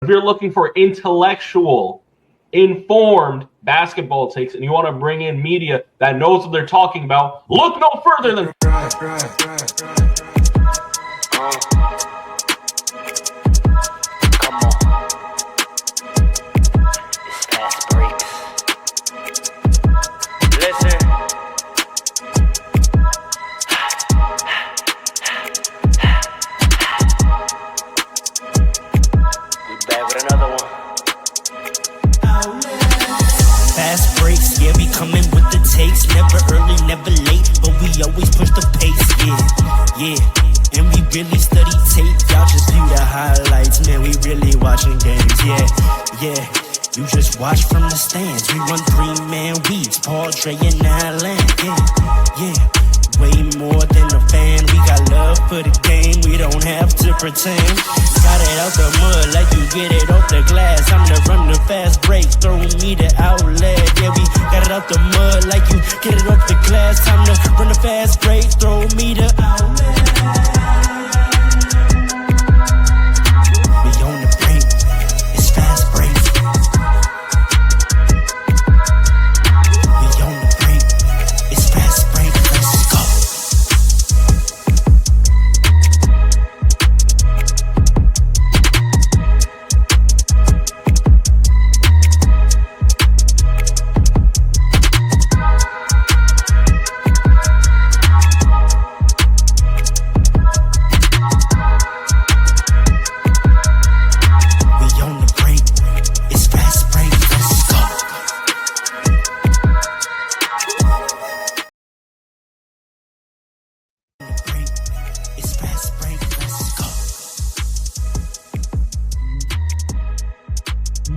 If you're looking for intellectual, informed basketball takes and you want to bring in media that knows what they're talking about, look no further than never early, never late, but we always push the pace, yeah. And we really study tape, y'all just view the highlights, man, we really watching games, yeah. You just watch from the stands, we run 3-man weeks, Paul, Dre, and Allen, yeah. Way more than a fan, we got love for the game, we don't have to pretend. Got it out the mud like you get it off the glass. I'm the run the fast break, throw me the outlet. Yeah, we got it out the mud like you get it off the glass. Time to run the fast break, throw me the outlet. We on the break, it's fast break. We on the break, it's fast break. Let's go.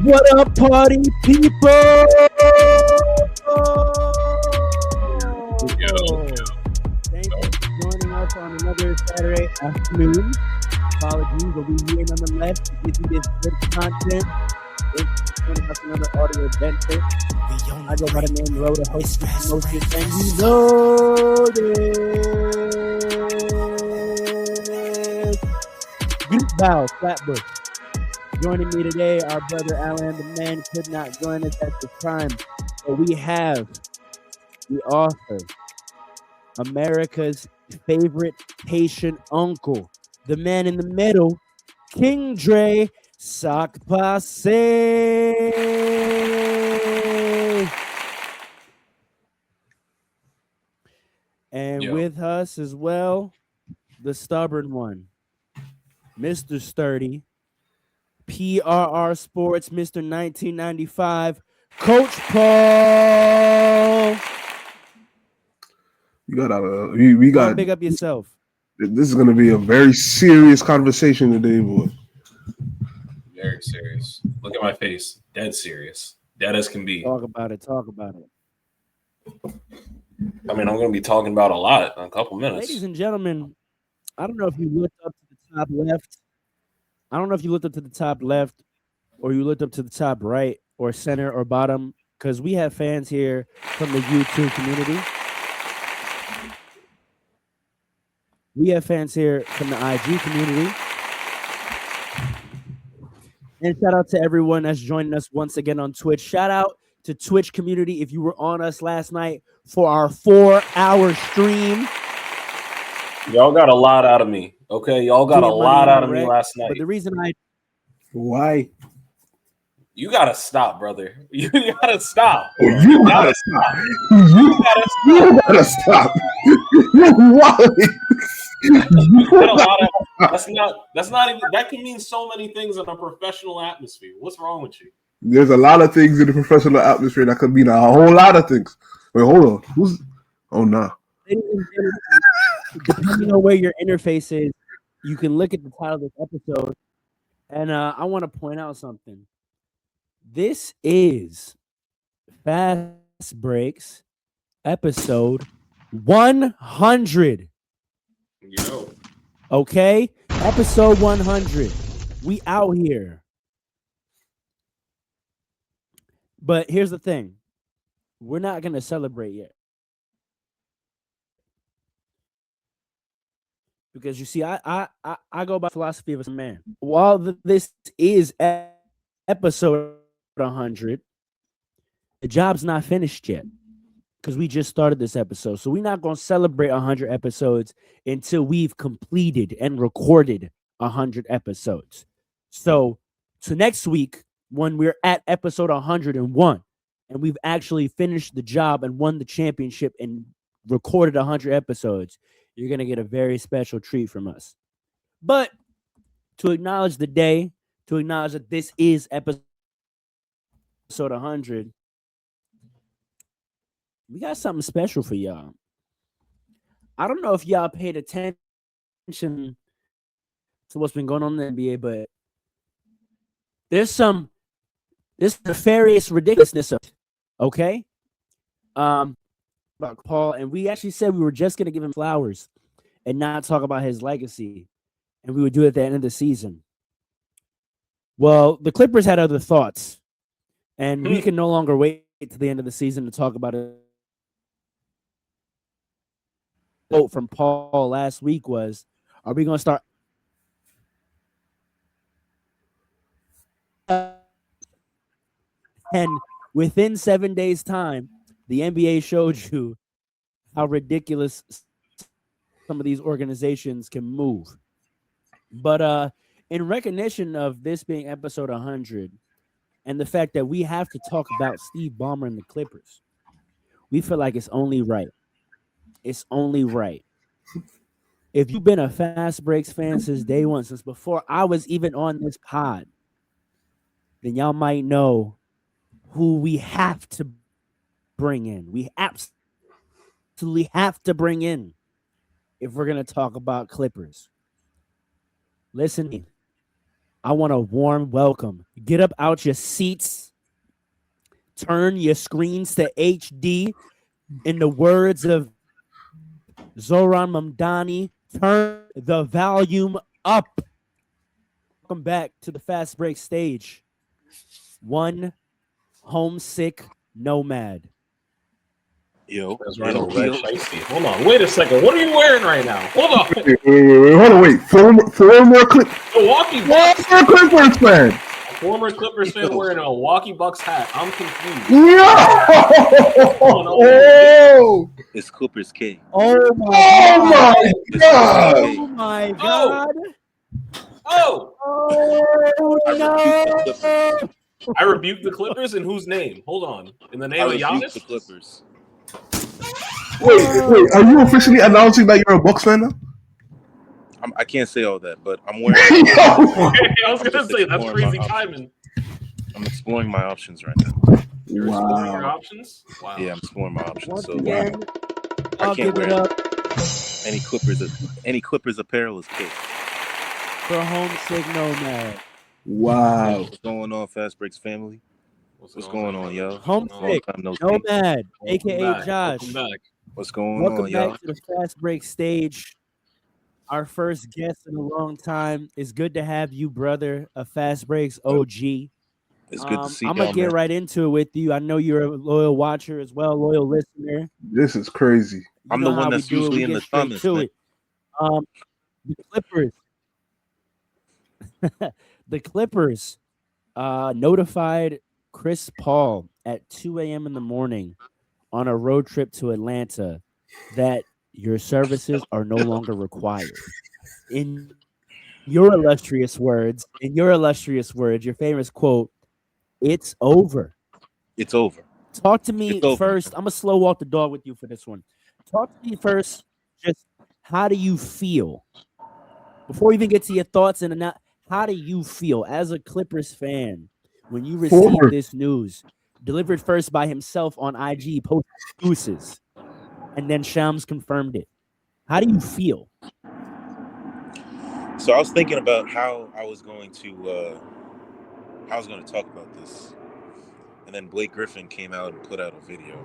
What up, party people? Thank you for joining us on another Saturday afternoon. Apologies, but we're here nonetheless to give you this good content. Thanks for joining us another audio adventure. I go by the name Ro, the host of Homesick, and you know this. Group Bow, Flatbush. Joining me today, our brother Alan. The man could not join us at the time, but we have the author, America's favorite Haitian uncle, the man in the middle, King Dre Sock Passe. And with us as well, the stubborn one, Mr. Sturdy, PRR Sports, Mr. 1995, Coach Paul. You got we got big up yourself. This is going to be a very serious conversation today, boy. Very serious. Look at my face. Dead serious. Dead as can be. Talk about it. I mean, I'm going to be talking about a lot in a couple minutes. Ladies and gentlemen, I don't know if you looked up to the top left. I don't know if you looked up to the top left or you looked up to the top right or center or bottom, because we have fans here from the YouTube community. We have fans here from the IG community. And shout out to everyone that's joining us once again on Twitch. Shout out to Twitch community if you were on us last night for our 4-hour stream. Y'all got a lot out of me. Okay, y'all got a lot out of me last night. But the reason why? You gotta stop, brother. You gotta stop. You gotta stop. You gotta stop. Why? That's not even. That can mean so many things in a professional atmosphere. What's wrong with you? There's a lot of things in the professional atmosphere that could mean a whole lot of things. Wait, hold on. Oh, nah. Depending on where your interface is, you can look at the title of this episode. And I want to point out something. This is Fastbreaks episode 100. Yo. Okay? Episode 100. We out here. But here's the thing. We're not going to celebrate yet. Because you see, I go by philosophy of a man. While this is episode 100, the job's not finished yet because we just started this episode. So we're not going to celebrate 100 episodes until we've completed and recorded 100 episodes. So next week, when we're at episode 101 and we've actually finished the job and won the championship and recorded 100 episodes, you're going to get a very special treat from us. But to acknowledge the day, to acknowledge that this is episode 100, we got something special for y'all. I don't know if y'all paid attention to what's been going on in the NBA, but there's some nefarious ridiculousness of it, okay? About Paul, and we actually said we were just going to give him flowers and not talk about his legacy, and we would do it at the end of the season. Well, the Clippers had other thoughts, and we can no longer wait to the end of the season to talk about it. Quote from Paul last week was, are we going to start? And within 7 days' time, the NBA showed you how ridiculous some of these organizations can move. But in recognition of this being episode 100 and the fact that we have to talk about Steve Ballmer and the Clippers, we feel like it's only right. It's only right. If you've been a Fast Breaks fan since day one, since before I was even on this pod, then y'all might know who we have to bring in. We absolutely have to bring in if we're going to talk about Clippers. Listen, I want a warm welcome. Get up out your seats. Turn your screens to HD. In the words of Zoran Mamdani, turn the volume up. Welcome back to the Fast Break stage. One homesick Nomad. Yo, hold on, wait a second. What are you wearing right now? Hold on. Wait, hold on, wait. Four more Clippers. Milwaukee Bucks. Clippers fan. Former Clippers fan wearing a Milwaukee Bucks hat. I'm confused. Oh, it's Clippers King. Oh my God. Oh my God. Oh no. I rebuked the Clippers in whose name? Hold on. In the name of Giannis? The Clippers. Wait, are you officially announcing that you're a Bucks fan now? I can't say all that, but I'm wearing. I was going to say, that's crazy timing. I'm exploring my options right now. You're exploring your options? Wow. Yeah, I'm exploring my options. Once So again, I I'll can't give it wear up any Clippers apparel is cake. for Homesick Nomad. Wow. What's going on, Fast Breaks family? What's going on, yo? Homesick Nomad, aka Josh. What's going Welcome on, y'all? back to the Fast Break stage. Our first guest in a long time. It's good to have you, brother, a Fast Breaks OG. It's good to see you. I'm going to get right into it with you. I know you're a loyal watcher as well, loyal listener. This is crazy. I'm the one that's usually in the comments. The Clippers. The Clippers notified Chris Paul at 2 a.m. in the morning on a road trip to Atlanta that your services are no longer required. In your illustrious words, your famous quote, it's over. It's over. Talk to me first. I'm going to slow walk the dog with you for this one. Talk to me first. Just how do you feel? Before we even get to your thoughts and how do you feel as a Clippers fan when you receive this news? Delivered first by himself on IG, post excuses, and then Shams confirmed it. How do you feel? So I was thinking about how I was going to talk about this, and then Blake Griffin came out and put out a video,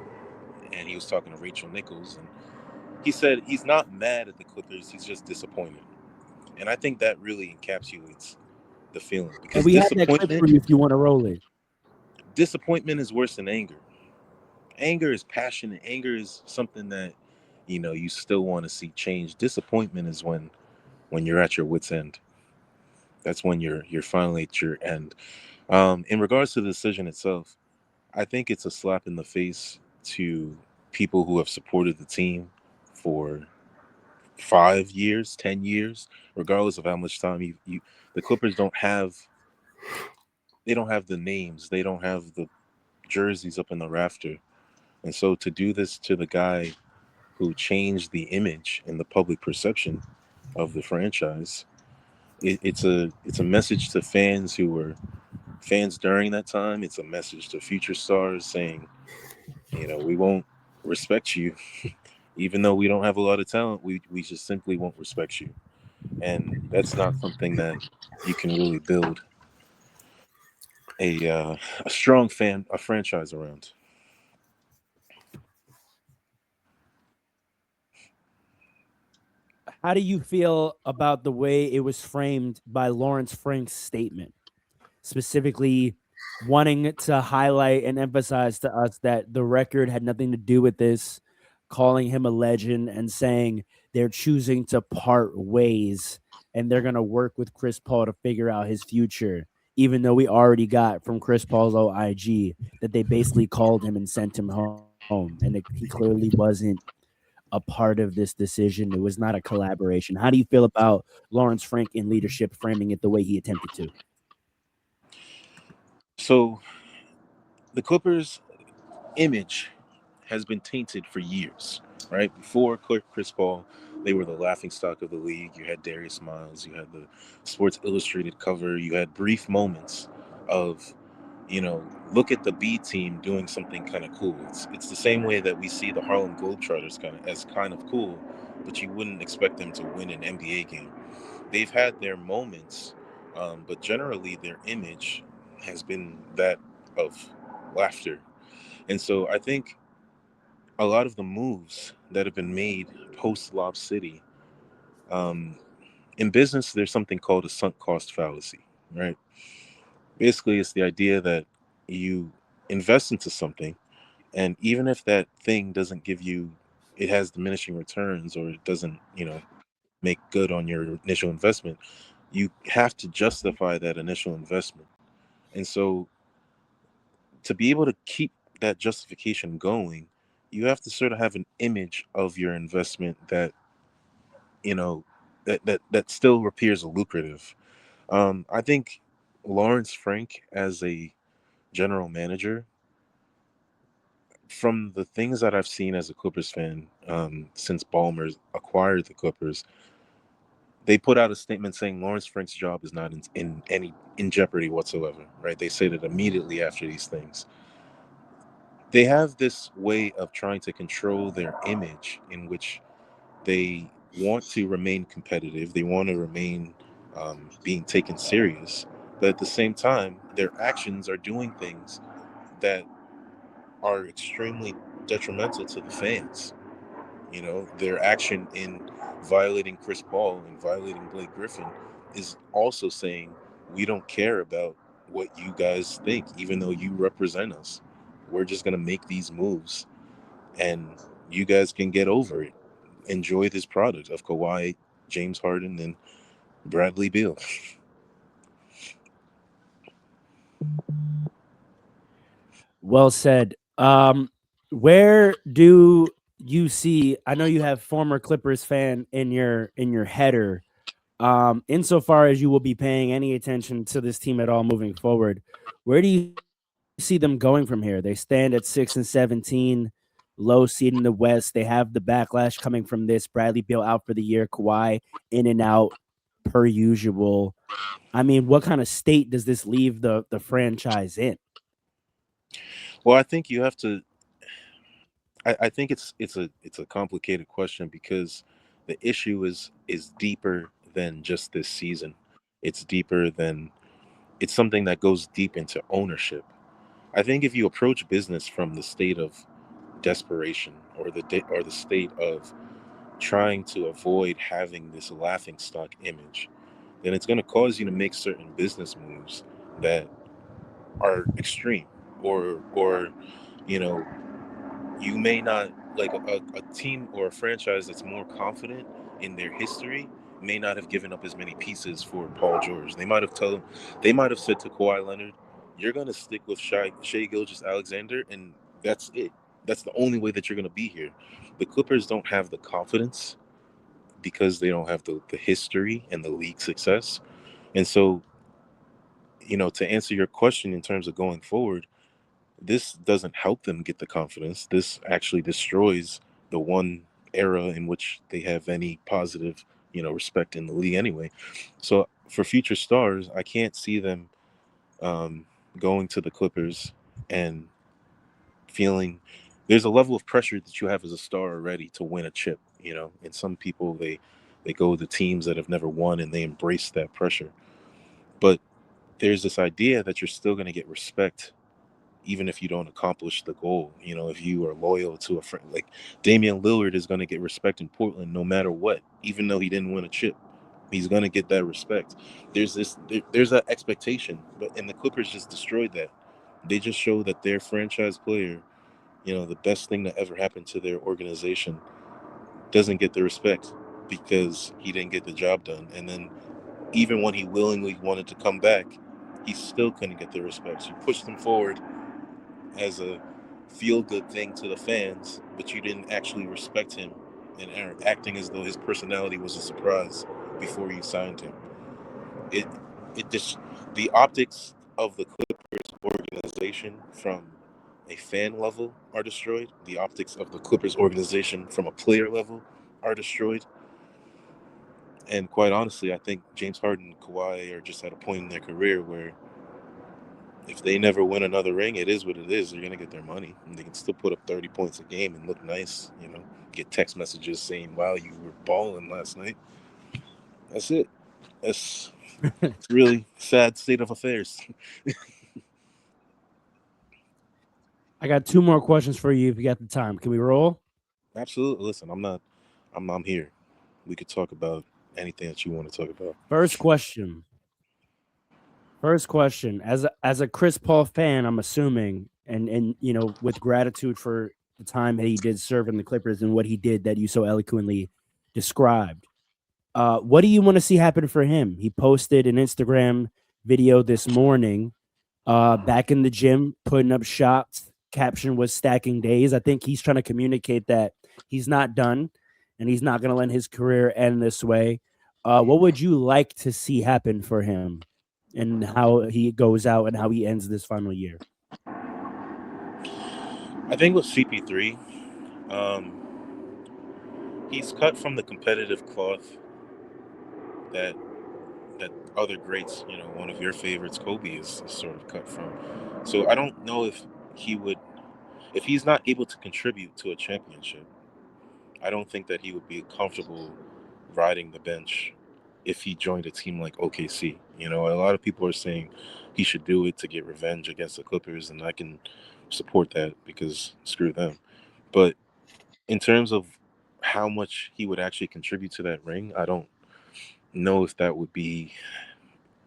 and he was talking to Rachel Nichols, and he said he's not mad at the Clippers, he's just disappointed, and I think that really encapsulates the feeling. Because and we have that clip for you if you want to roll it. Disappointment is worse than anger. Anger is passion. Anger is something that, you still want to see change. Disappointment is when you're at your wit's end. That's when you're finally at your end. In regards to the decision itself, I think it's a slap in the face to people who have supported the team for 5 years, 10 years, regardless of how much time the Clippers don't have the names, they don't have the jerseys up in the rafter, and so to do this to the guy who changed the image and the public perception of the franchise, it's a message to fans who were fans during that time. It's a message to future stars saying, we won't respect you, even though we don't have a lot of talent. We just simply won't respect you, and that's not something that you can really build a strong a franchise around. How do you feel about the way it was framed by Lawrence Frank's statement, specifically wanting to highlight and emphasize to us that the record had nothing to do with this, calling him a legend and saying they're choosing to part ways and they're going to work with Chris Paul to figure out his future, even though we already got from Chris Paul's OIG that they basically called him and sent him home, and he clearly wasn't a part of this decision. It was not a collaboration. How do you feel about Lawrence Frank in leadership framing it the way he attempted to? So the Clippers' image has been tainted for years, right? Before Chris Paul, they were the laughing stock of the league. You had Darius Miles, you had the Sports Illustrated cover, you had brief moments of, look at the B team doing something kind of cool. It's the same way that we see the Harlem Globetrotters kind of cool, but you wouldn't expect them to win an NBA game. They've had their moments, but generally their image has been that of laughter. And so I think a lot of the moves that have been made post Lob City, in business, there's something called a sunk cost fallacy, right? Basically, it's the idea that you invest into something, and even if that thing doesn't it has diminishing returns, or it doesn't, make good on your initial investment, you have to justify that initial investment. And so to be able to keep that justification going, you have to sort of have an image of your investment that that still appears lucrative. I think Lawrence Frank, as a general manager, from the things that I've seen as a Clippers fan, since Ballmer acquired the Clippers, they put out a statement saying Lawrence Frank's job is not in jeopardy whatsoever. Right? They said it immediately after these things. They have this way of trying to control their image, in which they want to remain competitive. They want to remain being taken serious. But at the same time, their actions are doing things that are extremely detrimental to the fans. Their action in violating Chris Paul and violating Blake Griffin is also saying, we don't care about what you guys think, even though you represent us. We're just going to make these moves, and you guys can get over it. Enjoy this product of Kawhi, James Harden, and Bradley Beal. Well said. Where do you see? I know you have former Clippers fan in your header. Insofar as you will be paying any attention to this team at all moving forward, where do you see them going from here? They stand at 6-17, low seed in the West. They have the backlash coming from this. Bradley Beal out for the year, Kawhi in and out per usual. I mean, what kind of state does this leave the franchise in? Well, I think you have to. I think it's a complicated question, because the issue is deeper than just this season. It's deeper than it's something that goes deep into ownership. I think if you approach business from the state of desperation, or the state of trying to avoid having this laughing stock image, then it's going to cause you to make certain business moves that are extreme, or you know you may not, like a team or a franchise that's more confident in their history may not have given up as many pieces for Paul George. They might have said to Kawhi Leonard, you're going to stick with Shai Gilgeous-Alexander, and that's it. That's the only way that you're going to be here. The Clippers don't have the confidence because they don't have the history and the league success. And so, to answer your question in terms of going forward, this doesn't help them get the confidence. This actually destroys the one era in which they have any positive, respect in the league anyway. So for future stars, I can't see them going to the Clippers and feeling there's a level of pressure that you have as a star already to win a chip, and some people they go to teams that have never won and they embrace that pressure. But there's this idea that you're still going to get respect even if you don't accomplish the goal. If you are loyal to a friend, like Damian Lillard is going to get respect in Portland no matter what, even though he didn't win a chip. He's going to get that respect. There's that expectation, and the Clippers just destroyed that. They just showed that their franchise player, the best thing that ever happened to their organization, doesn't get the respect because he didn't get the job done. And then even when he willingly wanted to come back, he still couldn't get the respect. So you pushed him forward as a feel-good thing to the fans, but you didn't actually respect him and are acting as though his personality was a surprise before you signed him. It just, the optics of the Clippers organization from a fan level are destroyed. The optics of the Clippers organization from a player level are destroyed. And quite honestly, I think James Harden and Kawhi are just at a point in their career where if they never win another ring, it is what it is. They're going to get their money. And they can still put up 30 points a game and look nice, get text messages saying, wow, you were balling last night. That's it. It's really sad state of affairs. I got 2 more questions for you if you got the time. Can we roll? Absolutely. Listen, I'm here. We could talk about anything that you want to talk about. First question. As a Chris Paul fan, I'm assuming, and with gratitude for the time that he did serve in the Clippers and what he did that you so eloquently described. What do you want to see happen for him? He posted an Instagram video this morning, back in the gym, putting up shots. Caption was stacking days. I think he's trying to communicate that he's not done and he's not going to let his career end this way. What would you like to see happen for him and how he goes out and how he ends this final year? I think with CP3, he's cut from the competitive cloth that other greats, one of your favorites, Kobe, is sort of cut from. So I don't know if he's not able to contribute to a championship, I don't think that he would be comfortable riding the bench if he joined a team like OKC. A lot of people are saying he should do it to get revenge against the Clippers, and I can support that because screw them. But in terms of how much he would actually contribute to that ring, I don't know if that would be.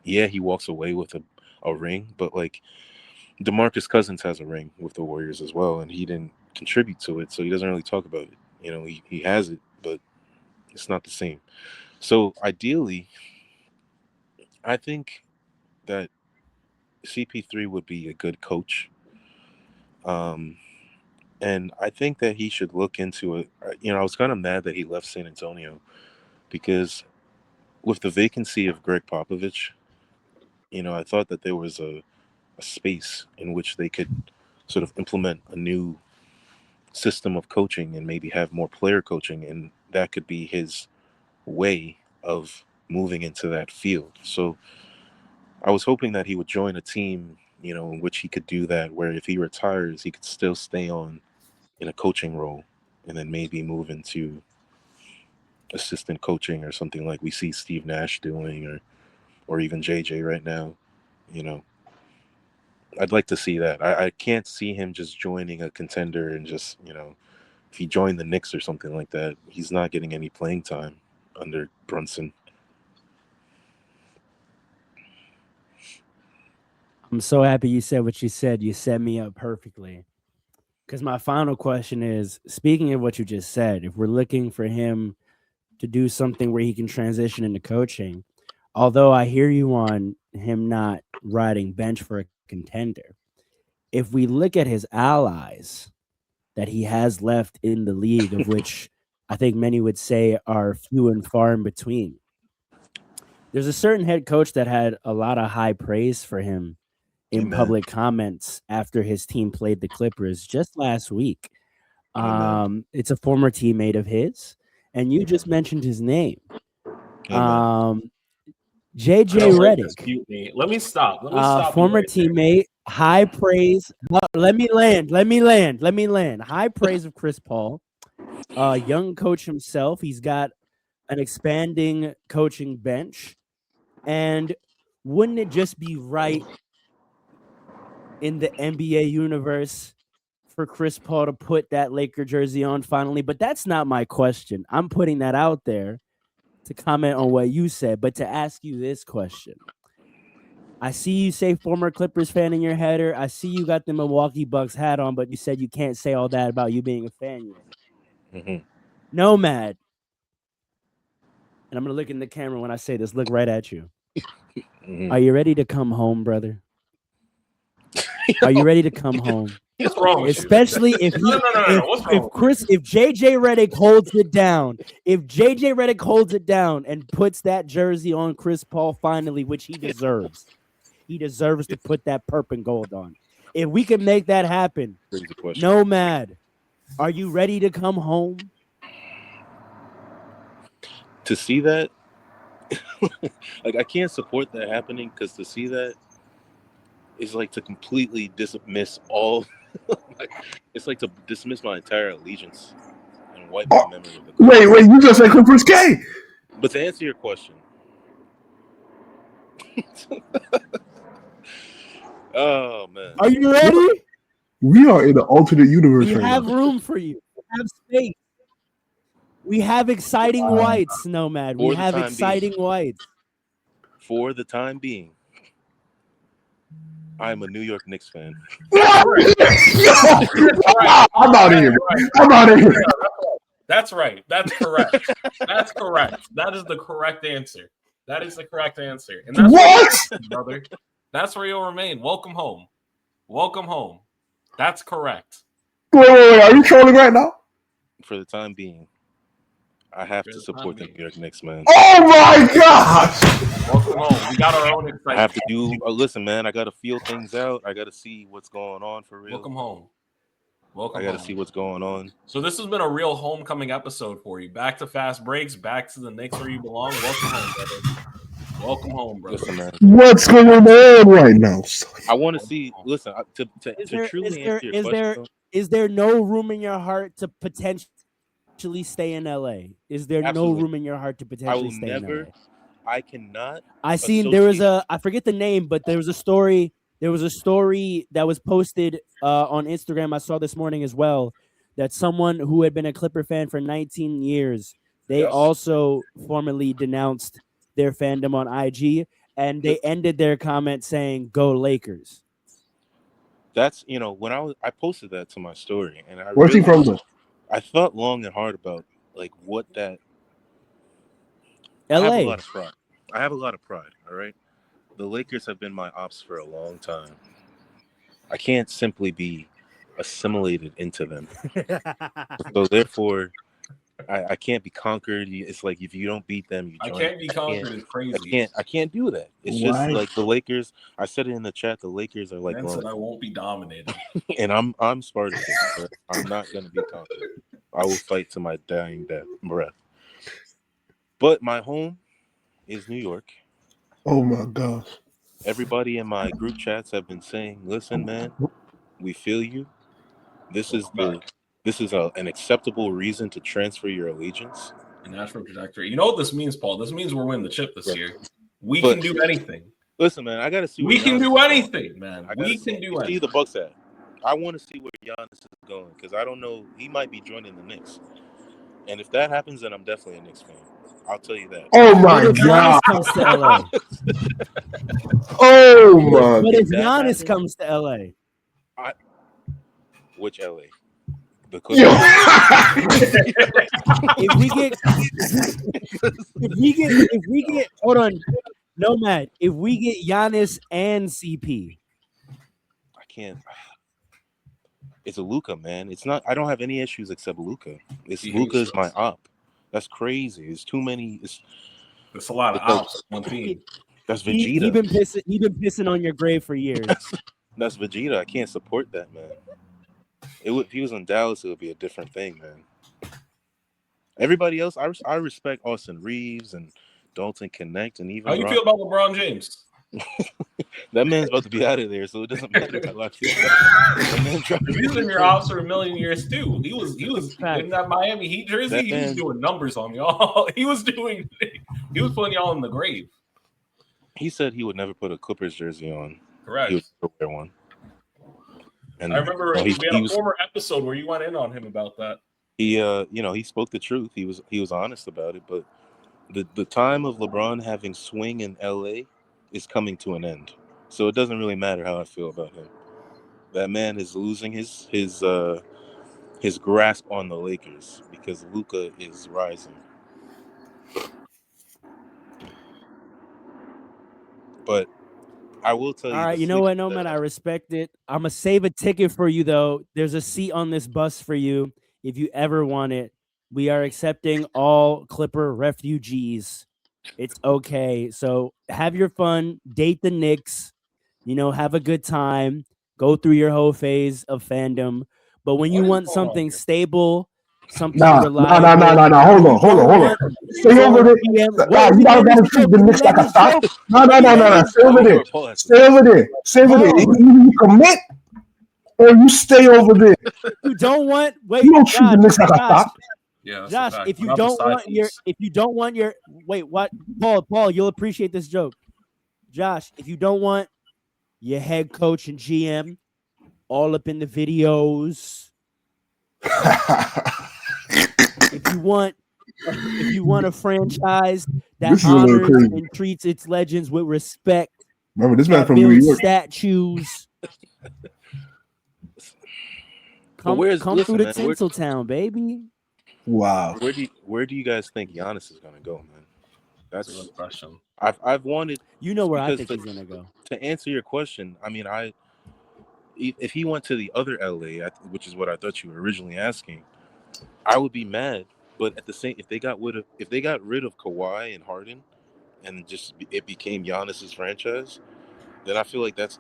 Yeah, he walks away with a ring, but like DeMarcus Cousins has a ring with the Warriors as well, and he didn't contribute to it, so he doesn't really talk about it. He has it, but it's not the same. So ideally, I think that CP3 would be a good coach. And I think that he should look into it. I was kind of mad that he left San Antonio because with the vacancy of Greg Popovich, I thought that there was a space in which they could sort of implement a new system of coaching and maybe have more player coaching, and that could be his way of moving into that field. So I was hoping that he would join a team, in which he could do that, where if he retires, he could still stay on in a coaching role and then maybe move into assistant coaching or something like we see Steve Nash doing, or even JJ right now. I'd like to see that. I can't see him just joining a contender and just, if he joined the Knicks or something like that, he's not getting any playing time under Brunson. I'm so happy you said what you said. You set me up perfectly. Because my final question is, speaking of what you just said, if we're looking for him to do something where he can transition into coaching, although I hear you on him not riding bench for a contender. If we look at his allies that he has left in the league, of which I think many would say are few and far in between, there's a certain head coach that had a lot of high praise for him in public comments after his team played the Clippers just last week. It's a former teammate of his, and you just mentioned his name. JJ Redick. Let me stop. Former teammate, high praise. Let me land. High praise of Chris Paul. Young coach himself. He's got an expanding coaching bench. And wouldn't it just be right in the NBA universe for Chris Paul to put that Laker jersey on finally? But that's not my question. I'm putting that out there to comment on what you said, but to ask you this question. I see you say former Clippers fan in your header. I see you got the Milwaukee Bucks hat on, but you said you can't say all that about you being a fan yet. Mm-hmm. Nomad. And I'm going to look in the camera when I say this. Look right at you. Mm-hmm. Are you ready to come home, brother? Are you ready to come home? What's wrong with Especially you? if What's if JJ Redick holds it down, and puts that jersey on Chris Paul finally, which he deserves. He deserves to put that purple and gold on. If we can make that happen, Nomad, are you ready to come home? To see that, like I can't support that happening, because to see that is like to completely dismiss all. It's like to dismiss my entire allegiance and wipe my memory of the Clippers. Wait, you just said Clippers K. But to answer your question, oh man, are you ready? We are in an alternate universe. We right have now. room for you. We have space. We have exciting whites, Nomad. We have exciting whites. For the time being, I'm a New York Knicks fan. I'm out of here. I'm out of here. That's right. That's correct. That's correct. That is the correct answer. That is the correct answer. And that's What? Brother. That's where you'll remain. Welcome home. Welcome home. That's correct. Wait. Are you trolling right now? For the time being, I have to support the New York Knicks, man. Oh my gosh! Welcome home. We got our own excitement. I have to do. Listen, man. I got to feel things out. I got to see what's going on for real. Welcome home. I got to see what's going on. So this has been a real homecoming episode for you. Back to Fast Breaks. Back to the Knicks where you belong. Welcome home, brother. Welcome home, brother. Listen, man. What's going on right now? I want to see. Listen, to truly answer your question. Is there no room in your heart to potentially stay in LA? Is there Absolutely. no room in your heart to potentially stay in LA? I cannot. I seen there was I forget the name, but there was a story. There was a story that was posted on Instagram. I saw this morning as well, that someone who had been a Clipper fan for 19 years, they also formally denounced their fandom on IG, and they ended their comment saying, "Go Lakers." That's, when I posted that to my story, and Where's he from? I thought long and hard about like what that. LA. I have a lot of pride. All right. The Lakers have been my ops for a long time. I can't simply be assimilated into them. So therefore, I can't be conquered. It's like if you don't beat them, you join. I can't be conquered. It's crazy. I can't do that. It's just like the Lakers. I said it in the chat. The Lakers are like. I won't be dominated. And I'm Spartacus. But I'm not gonna be conquered. I will fight to my dying breath. But my home is New York. Oh my gosh. Everybody in my group chats have been saying, "Listen, man, we feel you. This is an acceptable reason to transfer your allegiance." A natural trajectory. You know what this means, Paul? This means we're winning the chip this year. We can do anything. Listen, man, I gotta see. We can do anything, man. We can do anything. See the Bucks at. I want to see where Giannis is going, because I don't know. He might be joining the Knicks, and if that happens, then I'm definitely a Knicks fan. I'll tell you that. Oh my god! Comes to LA. Oh my! But if Giannis comes to LA, which LA? The if we get hold on, Nomad. If we get Giannis and CP, can't. It's a Luka, man. It's not. I don't have any issues except Luka. It's He Luka hates is my us. op. That's crazy. It's too many. There's a lot of It's like, ops on one team. that's He Vegeta. been pissing on your grave for years. That's Vegeta. I can't support that, man. If he was in Dallas, it would be a different thing, man. Everybody else, I respect Austin Reeves and Dalton Connect and even How you Ron. feel about LeBron James? That man's about to be out of there, so it doesn't matter how I feel. That man's dropping He's been your ops for a million years too. He was Fact. in that Miami Heat jersey. That He man- was doing numbers on y'all. He was putting y'all in the grave. He said he would never put a Clippers jersey on. Correct. He would never wear one. And I remember you know, we had he a was, former episode where you went in on him about that. he he spoke the truth. He was honest about it. But the time of LeBron having swing in LA is coming to an end. So it doesn't really matter how I feel about him. That man is losing his grasp on the Lakers because Luka is rising. But I will tell you. All right, you know what, Nomad? I respect it. I'm gonna save a ticket for you though. There's a seat on this bus for you if you ever want it. We are accepting all Clipper refugees. It's okay. So have your fun, date the Knicks, have a good time, go through your whole phase of fandom. But when you What is want going on something here? stable, something Nah. reliable. Hold on. Stay over there. Nah, you gotta treat the Knicks like a stock. No. Stay over there. You commit or you stay over there. You don't want You don't treat the Knicks like a stock. Yeah, that's a Josh, fact. if you Not the don't side want your, piece. if you don't want your, wait, what? Paul, you'll appreciate this joke. Josh, if you don't want your head coach and GM all up in the videos, if you want a franchise that This is a little honors crazy. and treats its legends with respect, Remember, this man that from New builds York. statues. Come listen, through the man, Tinseltown, baby. Wow. Where do you guys think Giannis is gonna go, man? That's a good question. I've wanted. You know where I because think he's gonna go. To answer your question, I mean, if he went to the other LA, which is what I thought you were originally asking, I would be mad. But at the same, if they got rid of Kawhi and Harden, and just it became Giannis's franchise, then I feel like that's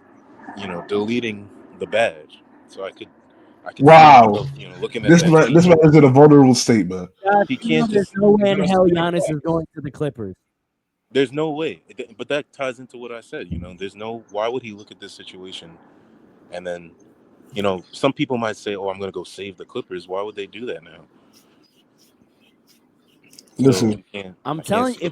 deleting the badge. So I could Wow. see myself, looking at This that. man is in a vulnerable state, man. He can't There's just. no way in he's hell gonna- Giannis is going to the Clippers. There's no way. But that ties into what I said. There's no. Why would he look at this situation, and then, some people might say, "Oh, I'm going to go save the Clippers." Why would they do that now? Listen, I'm telling you,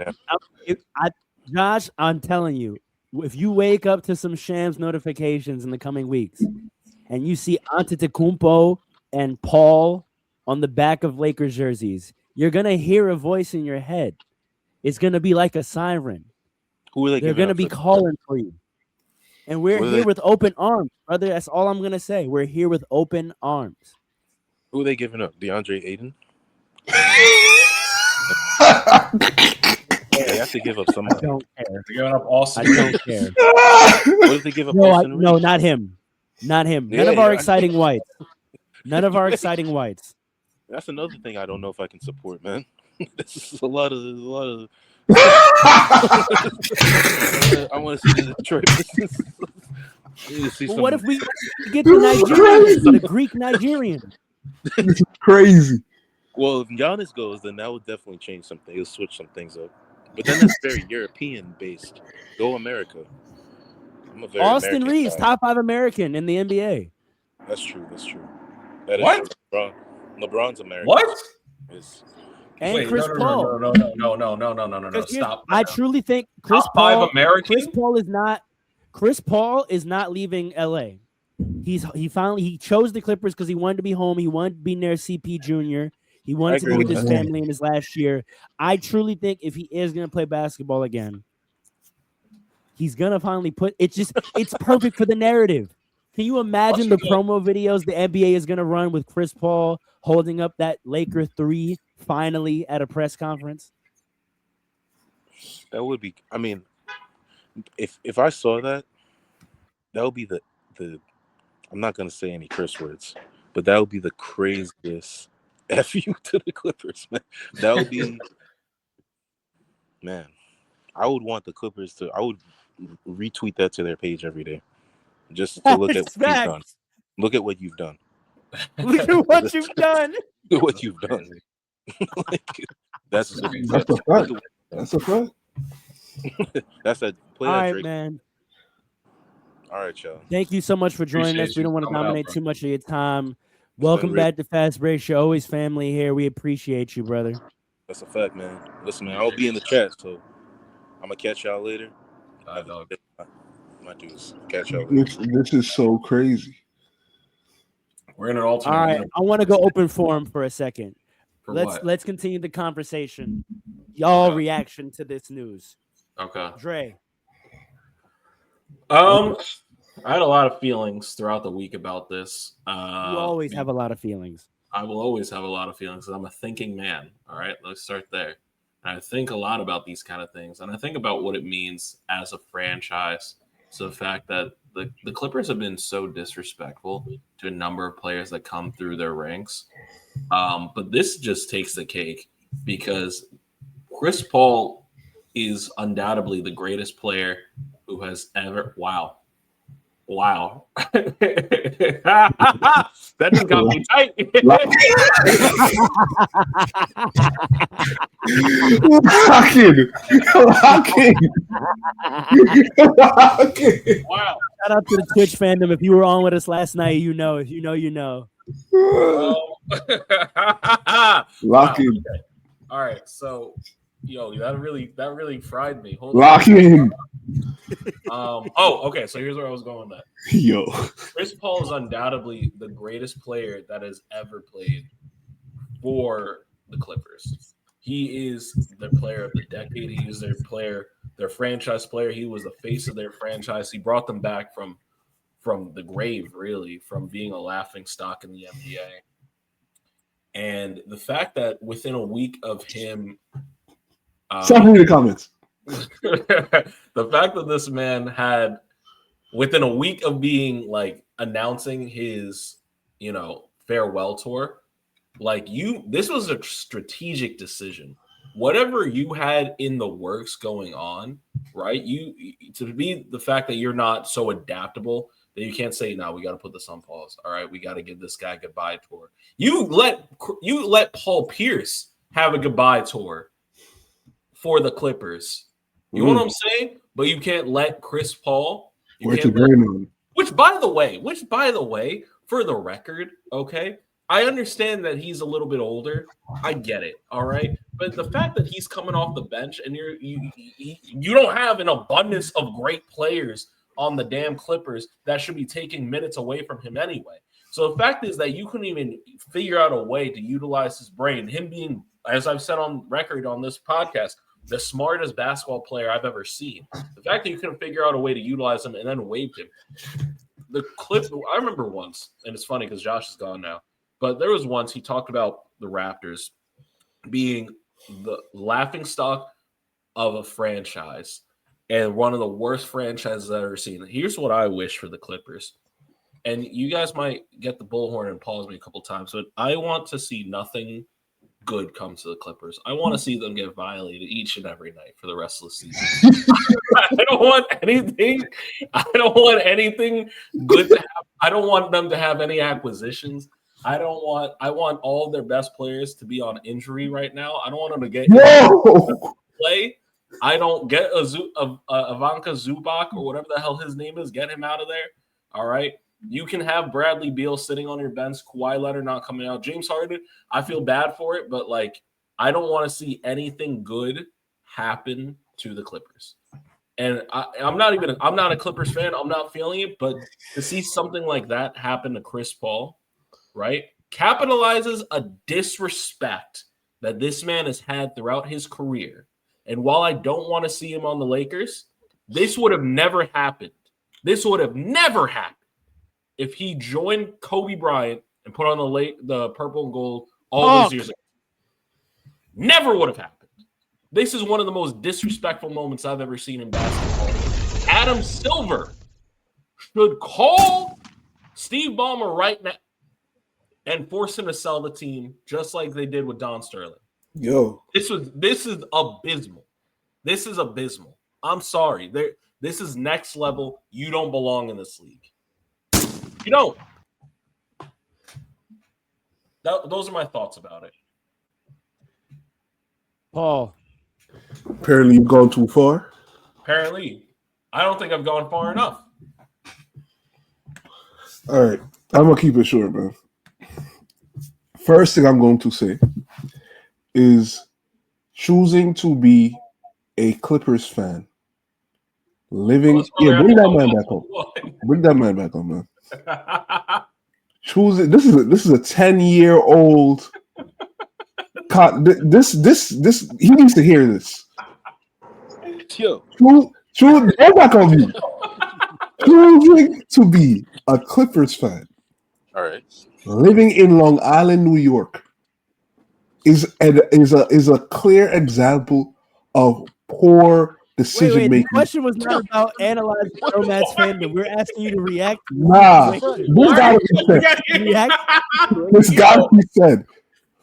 Josh, I'm telling you, if you wake up to some Shams notifications in the coming weeks and you see Antetokounmpo and Paul on the back of Lakers jerseys, you're going to hear a voice in your head. It's going to be like a siren. Who are they? They're going to be calling for you. And we're here with open arms, brother. That's all I'm going to say. We're here with open arms. Who are they giving up? DeAndre Ayton? They have to give up I somebody. don't care. They're giving up all I don't care. What if they give up No, Austin no, Reeves? not him. Not him. None Yeah, of our yeah. exciting whites. None of our exciting whites. That's another thing I don't know if I can support, man. This is a lot of. I want to see the Detroit Pistons. But what if we get the Nigerian, the Greek Nigerian? This is crazy. Well, if Giannis goes, then that would definitely change something. It'll switch some things up. But then that's very European based. Go America. I'm a very Austin American Reeves, guy. top 5 American in the NBA. That's true. That is What? true. LeBron's American. What? And Wait, Chris Paul. No. Because Stop. I truly think Chris Top 5 Paul. American? Chris Paul is not leaving LA. He chose the Clippers because he wanted to be home. He wanted to be near CP Jr. He wanted to be with his family in his last year. I truly think if he is going to play basketball again, he's going to finally it's perfect for the narrative. Can you imagine the promo videos the NBA is going to run with Chris Paul holding up that Laker 3 finally at a press conference? That would be. I mean, if I saw that, that would be the I'm not gonna say any curse words, but that would be the craziest F you to the Clippers, man. That would be, man. I would want the Clippers to. I would retweet that to their page every day, just to look at what you've done. Look at what you've done. Look at what you've done. Look at what you've done. Like, that's a fact. That's a fact. That's a play. All That right, Drake. man. All right, y'all. Thank you so much for joining Appreciate us. We don't want to coming out, dominate bro. too much of your time. Welcome back to Fast Breaks. You're always family here. We appreciate you, brother. That's a fact, man. Listen, man, I'll be in the chat, so I'm gonna catch y'all later. My dudes, catch y'all later. This is so crazy. We're in an alternate. All right, I want to go open forum for a second. For Let's continue the conversation. Y'all reaction to this news. Okay. Dre. I had a lot of feelings throughout the week about this. You always have a lot of feelings. I will always have a lot of feelings because I'm a thinking man. All right, let's start there. And I think a lot about these kind of things, and I think about what it means as a franchise. So the fact that the Clippers have been so disrespectful to a number of players that come through their ranks. But this just takes the cake because Chris Paul is undoubtedly the greatest player who has ever. Wow. That just got me tight. Wow. Shout out to the Twitch fandom. If you were on with us last night, you know. If you know, you know. Lock in. Okay. All right. So, that really fried me. Hold Lock on. in. Okay. So here's where I was going with that. Yo. Chris Paul is undoubtedly the greatest player that has ever played for the Clippers. He is the player of the decade. He is their franchise player. He was the face of their franchise. He brought them back from the grave, really, from being a laughing stock in the NBA. And the fact that within a week of him, stop reading the comments. The fact that this man had, within a week of being announcing his, farewell tour, this was a strategic decision. Whatever you had in the works going on, right? To be the fact that you're not so adaptable that you can't say, no, we got to put this on pause. All right, we got to give this guy a goodbye tour. You let Paul Pierce have a goodbye tour for the Clippers. You know what I'm saying? But you can't let Chris Paul. Which by the way, for the record, okay, I understand that he's a little bit older. I get it, all right. But the fact that he's coming off the bench and you don't have an abundance of great players on the damn Clippers that should be taking minutes away from him anyway. So the fact is that you couldn't even figure out a way to utilize his brain. Him being, as I've said on record on this podcast, the smartest basketball player I've ever seen. The fact that you couldn't figure out a way to utilize him and then waived him. The clip, I remember once, and it's funny because Josh is gone now, but there was once he talked about the Raptors being the laughingstock of a franchise and one of the worst franchises I've ever seen. Here's what I wish for the Clippers. And you guys might get the bullhorn and pause me a couple times, but I want to see nothing good come to the Clippers. I want to see them get violated each and every night for the rest of the season. I don't want anything good to happen. I don't want them to have any acquisitions. I want all of their best players to be on injury right now. I don't want them to get play. I don't get Ivanka Zubac or whatever the hell his name is. Get him out of there. All right. You can have Bradley Beal sitting on your bench, Kawhi Leonard not coming out. James Harden, I feel bad for it, but I don't want to see anything good happen to the Clippers. And I'm not a Clippers fan. I'm not feeling it, but to see something like that happen to Chris Paul, right, capitalizes a disrespect that this man has had throughout his career. And while I don't want to see him on the Lakers, this would have never happened. This would have never happened if he joined Kobe Bryant and put on the purple and gold all those years ago. Never would have happened. This is one of the most disrespectful moments I've ever seen in basketball. Adam Silver should call Steve Ballmer right now and force him to sell the team just like they did with Don Sterling. Yo, this is abysmal. This is abysmal. I'm sorry. This is next level. You don't belong in this league. You don't. Those are my thoughts about it. Paul. Apparently you've gone too far. Apparently. I don't think I've gone far enough. All right. I'm going to keep it short, man. First thing I'm going to say is choosing to be a Clippers fan. Living. Yeah, bring that man back on. Bring that man back on, man. Choosing. This is a 10-year-old. This he needs to hear this. Yo. Go back on me. Choosing to be a Clippers fan. All right. Living in Long Island, New York, is a clear example of poor decision making. The question was not about analyzing Nomad's fandom. We're asking you to react. Nah, this gotta be said. This gotta be said.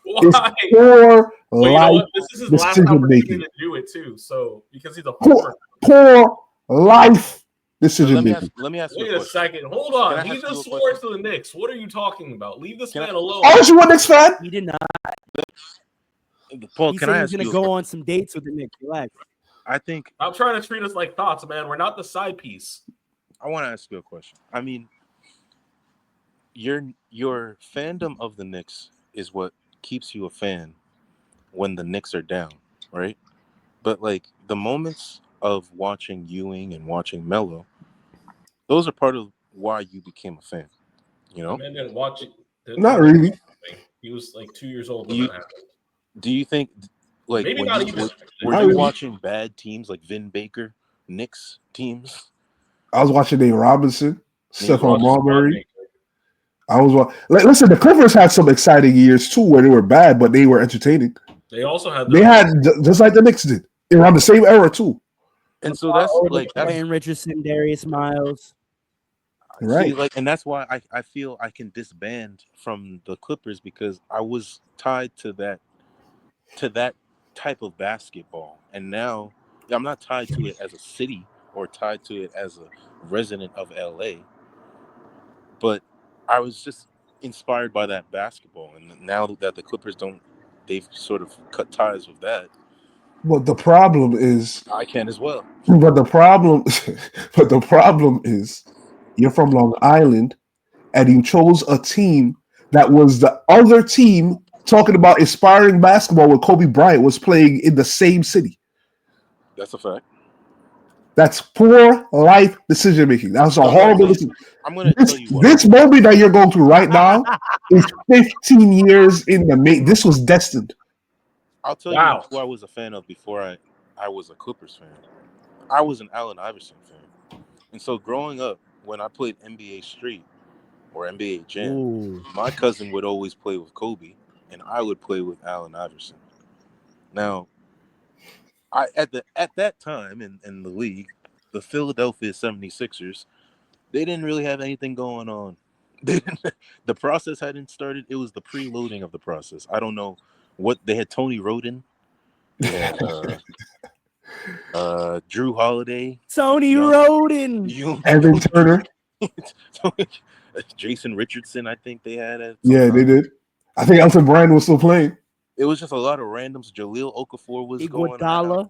It's poor life This is his last opportunity to do it too. So because he's a poor life decision making. Let me ask you. Wait a second. Hold on. He just swore to the Knicks. What are you talking about? Leave this man alone. Aren't you a Knicks fan? He did not. Paul, he can said I he ask was going to go on some dates with the Knicks. Relax. I think I'm trying to treat us like thoughts, man. We're not the side piece. I want to ask you a question. I mean, your fandom of the Knicks is what keeps you a fan when the Knicks are down, right? But like the moments of watching Ewing and watching Melo, those are part of why you became a fan. You know, man didn't watch it. Not really. He was like 2 years old when that happened. Do you think, like, maybe not even? Were you watching bad teams like Vin Baker, Knicks teams? I was watching Nate Robinson, Stephon Marbury. Listen, the Clippers had some exciting years too, where they were bad, but they were entertaining. They also had. They had just like the Knicks did around the same era too. And so that's like Ryan Richardson, Darius Miles. Right. See, and that's why I feel I can disband from the Clippers because I was tied to that type of basketball. And now I'm not tied to it as a city or tied to it as a resident of LA. But I was just inspired by that basketball. And now that the Clippers they've sort of cut ties with that. But the problem is I can as well. But the problem is you're from Long Island and you chose a team that was the other team talking about inspiring basketball when Kobe Bryant was playing in the same city. That's a fact. That's poor life decision making. That's a horrible decision. I'm going to tell you what. This moment that you're going through right now is 15 years in the making. This was destined. I'll tell you who I was a fan of before I was a Clippers fan. I was an Allen Iverson fan. And so growing up, when I played NBA Street or NBA Jam, my cousin would always play with Kobe, and I would play with Allen Iverson. Now, at that time in the league, the Philadelphia 76ers, they didn't really have anything going on. The process hadn't started. It was the preloading of the process. I don't know what they had. Tony Roden, they had Drew Holiday, Tony Roden, Evan Turner, Jason Richardson. I think they had. They did. I think Elton Brand was still playing. It was just a lot of randoms. Jaleel Okafor was going on.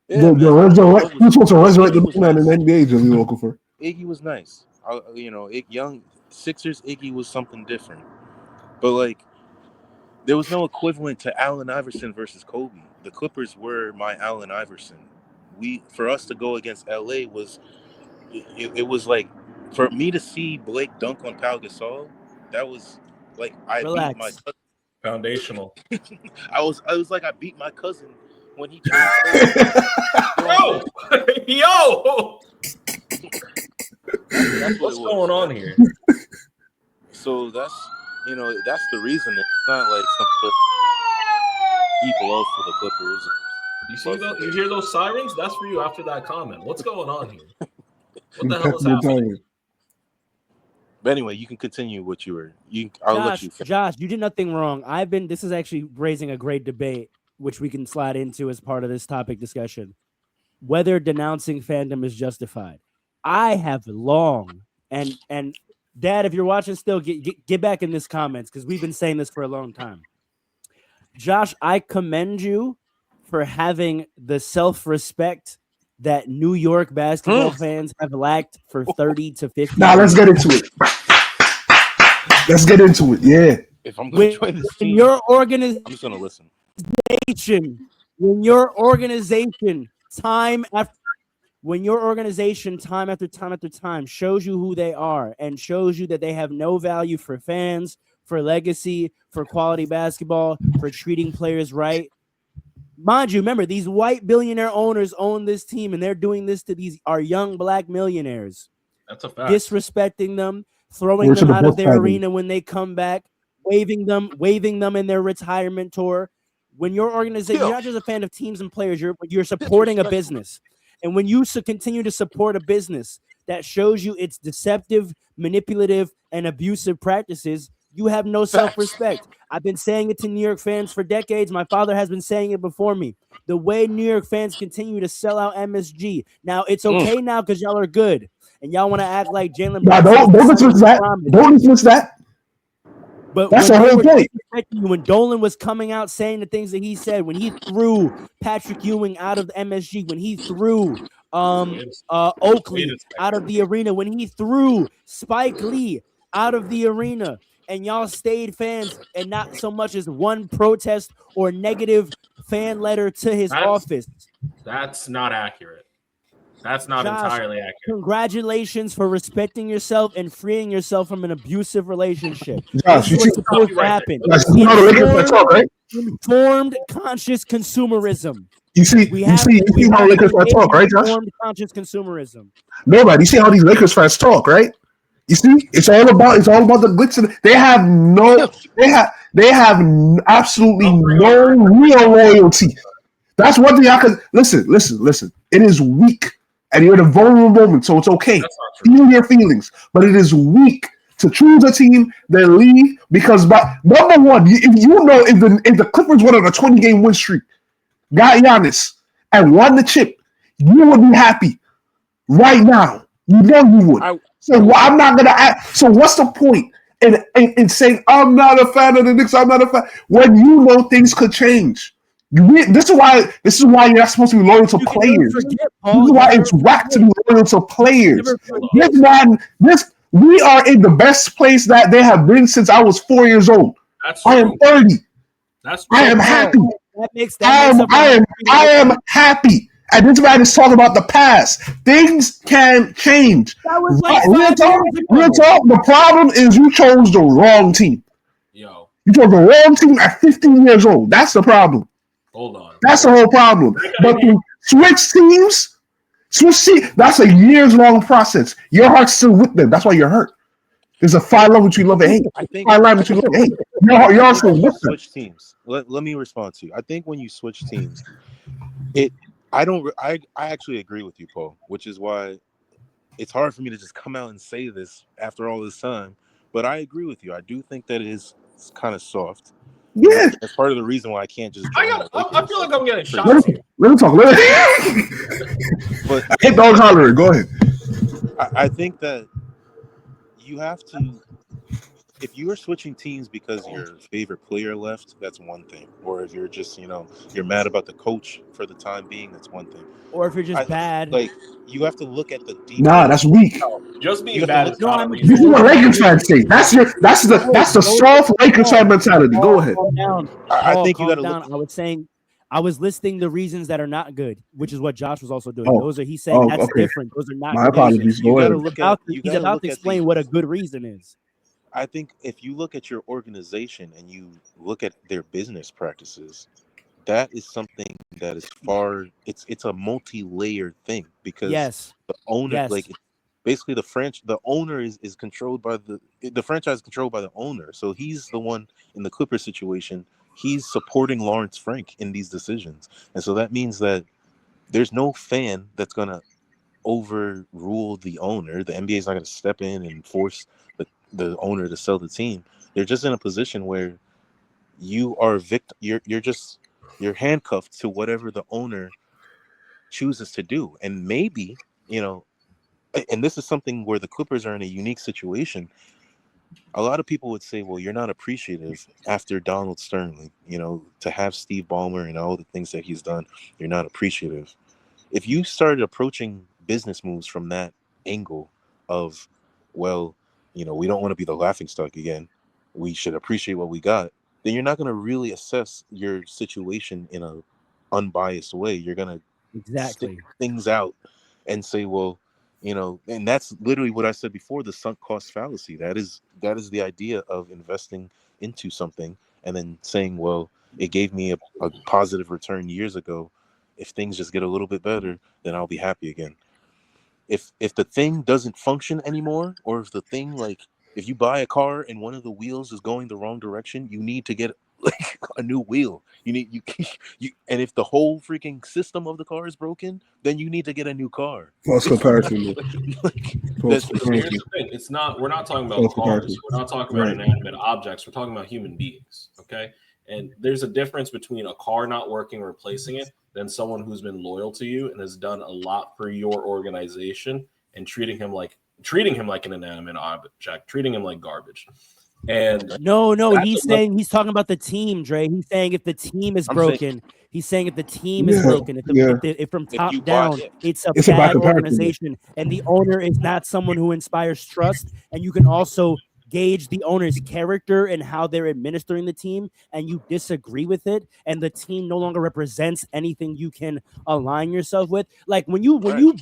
He was supposed to resurrect the man in the NBA. Jaleel Okafor. Iggy was nice. Young Sixers Iggy was something different. But like, there was no equivalent to Allen Iverson versus Kobe. The Clippers were my Allen Iverson. For us to go against LA was, it was like, for me to see Blake dunk on Pau Gasol, that was like beat my cousin. Foundational. I was like I beat my cousin when he chose. Yo. What's going on here? So that's the reason. It's not like some sort of deep love for the Clippers. You see you hear those sirens? That's for you after that comment. What's going on here? What the hell is happening? But anyway, you can continue what you were. I'll let you finish. Josh, you did nothing wrong. This is actually raising a great debate, which we can slide into as part of this topic discussion. Whether denouncing fandom is justified. I have long and Dad, if you're watching still, get back in this comments because we've been saying this for a long time. Josh, I commend you for having the self-respect that New York basketball fans have lacked for 30 to 50 Now, let's years. get into it. Let's get into it. Yeah. If I'm going to join this team, your organization, I'm just going to listen. When your organization time after time shows you who they are and shows you that they have no value for fans, for legacy, for quality basketball, for treating players right. Mind you, remember, these white billionaire owners own this team, and they're doing this to our young black millionaires. That's a fact. Disrespecting them, throwing them out of their arena when they come back, waving them in their retirement tour. When your organization, you're not just a fan of teams and players, you're supporting a business. And when you continue to support a business that shows you its deceptive, manipulative, and abusive practices, you have no self-respect. I've been saying it to New York fans for decades. My father has been saying it before me. The way New York fans continue to sell out MSG. Now, it's okay now because y'all are good. And y'all want to act like Jalen Brunson. Don't dismiss that. Don't dismiss that. But that's the whole point. When Dolan was coming out saying the things that he said, when he threw Patrick Ewing out of the MSG, when he threw Oakley out of the arena, when he threw Spike Lee out of the arena, and y'all stayed fans and not so much as one protest or negative fan letter to his office. That's not accurate. That's not entirely accurate. Congratulations for respecting yourself and freeing yourself from an abusive relationship. Josh, you see what happened. Informed conscious consumerism. You see how Lakers fans talk, right, Josh? Informed conscious consumerism. Nobody. You see how these Lakers fans talk, right? You see, it's all about the glitz. They have absolutely no real loyalty. That's one thing I could listen. It is weak, and you're in a vulnerable moment, so it's okay. Feel your feelings, but it is weak to choose a team, then leave because number one, if the Clippers went on a 20-game win streak, got Giannis, and won the chip, you would be happy right now. You know you would. I'm not gonna act. So what's the point in saying I'm not a fan of the Knicks? I'm not a fan when you know things could change. This is why you're not supposed to be loyal to players. This is why it's whack to be loyal to players. We are in the best place that they have been since I was 4 years old. I am 30. I am happy. I am happy. And this man is talking about the past. Things can change. Real talk. The problem is you chose the wrong team. You chose the wrong team at 15 years old. That's the problem. Hold on. That's the whole problem. But to switch teams, that's a years-long process. Your heart's still with them. That's why you're hurt. There's a fine line between love and hate. You're still with them. Switch teams. Let me respond to you. I think when you switch teams, I actually agree with you, Paul, which is why it's hard for me to just come out and say this after all this time. But I agree with you. I do think that it's kind of soft. Yeah. That's part of the reason why I can't just. I feel like I'm getting shot. Let him talk. But hey, dog hollering. Go ahead. I think that you have to. If you are switching teams because your favorite player left, that's one thing. Or if you're just, you're mad about the coach for the time being, that's one thing. Or if you're just bad. Like, you have to look at the deep. Nah, that's weak. Just being bad is not a reason. This is what Lakers fans say. That's the soft Lakers fan mentality. Go ahead. I think you got to look. I was listing the reasons that are not good, which is what Josh was also doing. He's saying that's different. Those are not. My apologies. Go ahead. He's about to explain what a good reason is. I think if you look at your organization and you look at their business practices, that is something that is it's a multi-layered thing because the owner, basically the owner is controlled by the franchise is controlled by the owner. So he's the one in the Clippers situation. He's supporting Lawrence Frank in these decisions. And so that means that there's no fan that's going to overrule the owner. The NBA is not going to step in and force the owner to sell the team. They're just in a position where you are you're handcuffed to whatever the owner chooses to do. And maybe, and this is something where the Clippers are in a unique situation. A lot of people would say, well, you're not appreciative after Donald Sterling, to have Steve Ballmer and all the things that he's done. You're not appreciative. If you started approaching business moves from that angle of, well, we don't want to be the laughingstock again, we should appreciate what we got, then you're not going to really assess your situation in a unbiased way. You're going to stick things out and say, well, and that's literally what I said before, the sunk cost fallacy. That is the idea of investing into something and then saying, well, it gave me a positive return years ago. If things just get a little bit better, then I'll be happy again. If the thing doesn't function anymore, or if the thing, like, if you buy a car and one of the wheels is going the wrong direction, you need to get like a new wheel. And if the whole freaking system of the car is broken, then you need to get a new car. False comparison. Here's the thing. We're not talking about cars. We're not talking about inanimate objects. We're talking about human beings. Okay. And there's a difference between a car not working, replacing it, than someone who's been loyal to you and has done a lot for your organization and treating him like an inanimate object, treating him like garbage. And no, he's talking about the team, Dre. He's saying if the team is broken, he's saying if the team is broken, if from top down, it's a bad organization, and the owner is not someone who inspires trust, and you can also gauge the owner's character and how they're administering the team, and you disagree with it, and the team no longer represents anything you can align yourself with. Like when you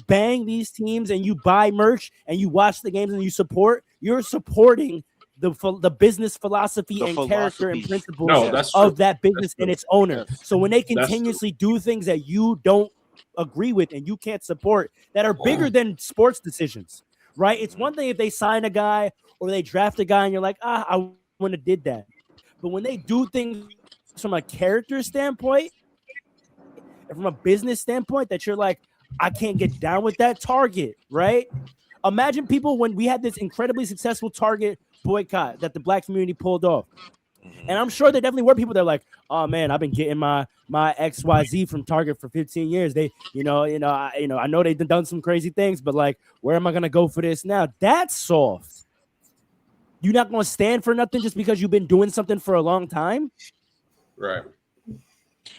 bang these teams and you buy merch and you watch the games and you support, you're supporting the business philosophy and character and principles of that business and its owner. So when they continuously do things that you don't agree with and you can't support, that are bigger than sports decisions, right? It's one thing if they sign a guy or they draft a guy and you're like, I wouldn't have did that. But when they do things from a character standpoint and from a business standpoint that you're like, I can't get down with that Target, right? Imagine people when we had this incredibly successful Target boycott that the black community pulled off. And I'm sure there definitely were people that are like, oh man, I've been getting my XYZ from Target for 15 years. They, I know they've done some crazy things, but like, where am I going to go for this now? That's soft. You're not going to stand for nothing just because you've been doing something for a long time? Right. And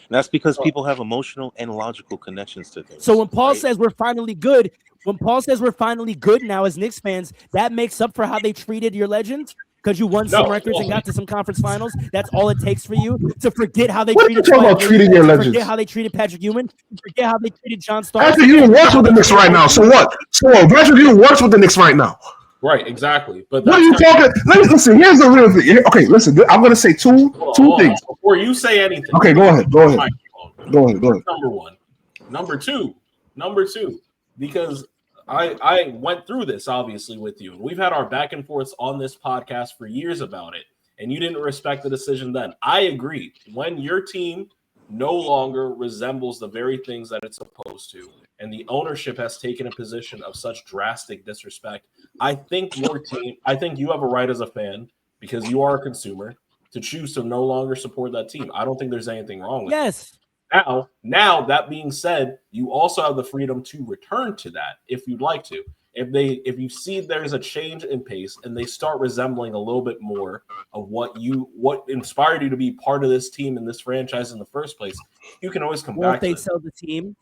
that's because people have emotional and logical connections to things. So when Paul says we're finally good, now as Knicks fans, that makes up for how they treated your legend? Because you won some records and got to some conference finals. That's all it takes for you to forget how they treated your legends. Forget how they treated Patrick Ewing. Forget how they treated John Starks. Patrick Ewing works with the Knicks right now. So what? Patrick Ewing works with the Knicks right now. Right, exactly. But what are you talking? Listen, here's the real thing. Okay, listen. I'm going to say two things before you say anything. Okay, go ahead. Go ahead. Number one. Number two. Because I went through this obviously with you, and we've had our back and forths on this podcast for years about it, and you didn't respect the decision then. I agree. When your team no longer resembles the very things that it's supposed to, and the ownership has taken a position of such drastic disrespect, I think you have a right as a fan, because you are a consumer, to choose to no longer support that team. I don't think there's anything wrong with it. Now, that being said, you also have the freedom to return to that if you'd like to. If you see there's a change in pace and they start resembling a little bit more of what inspired you to be part of this team and this franchise in the first place, you can always come back. Or if they sell the team.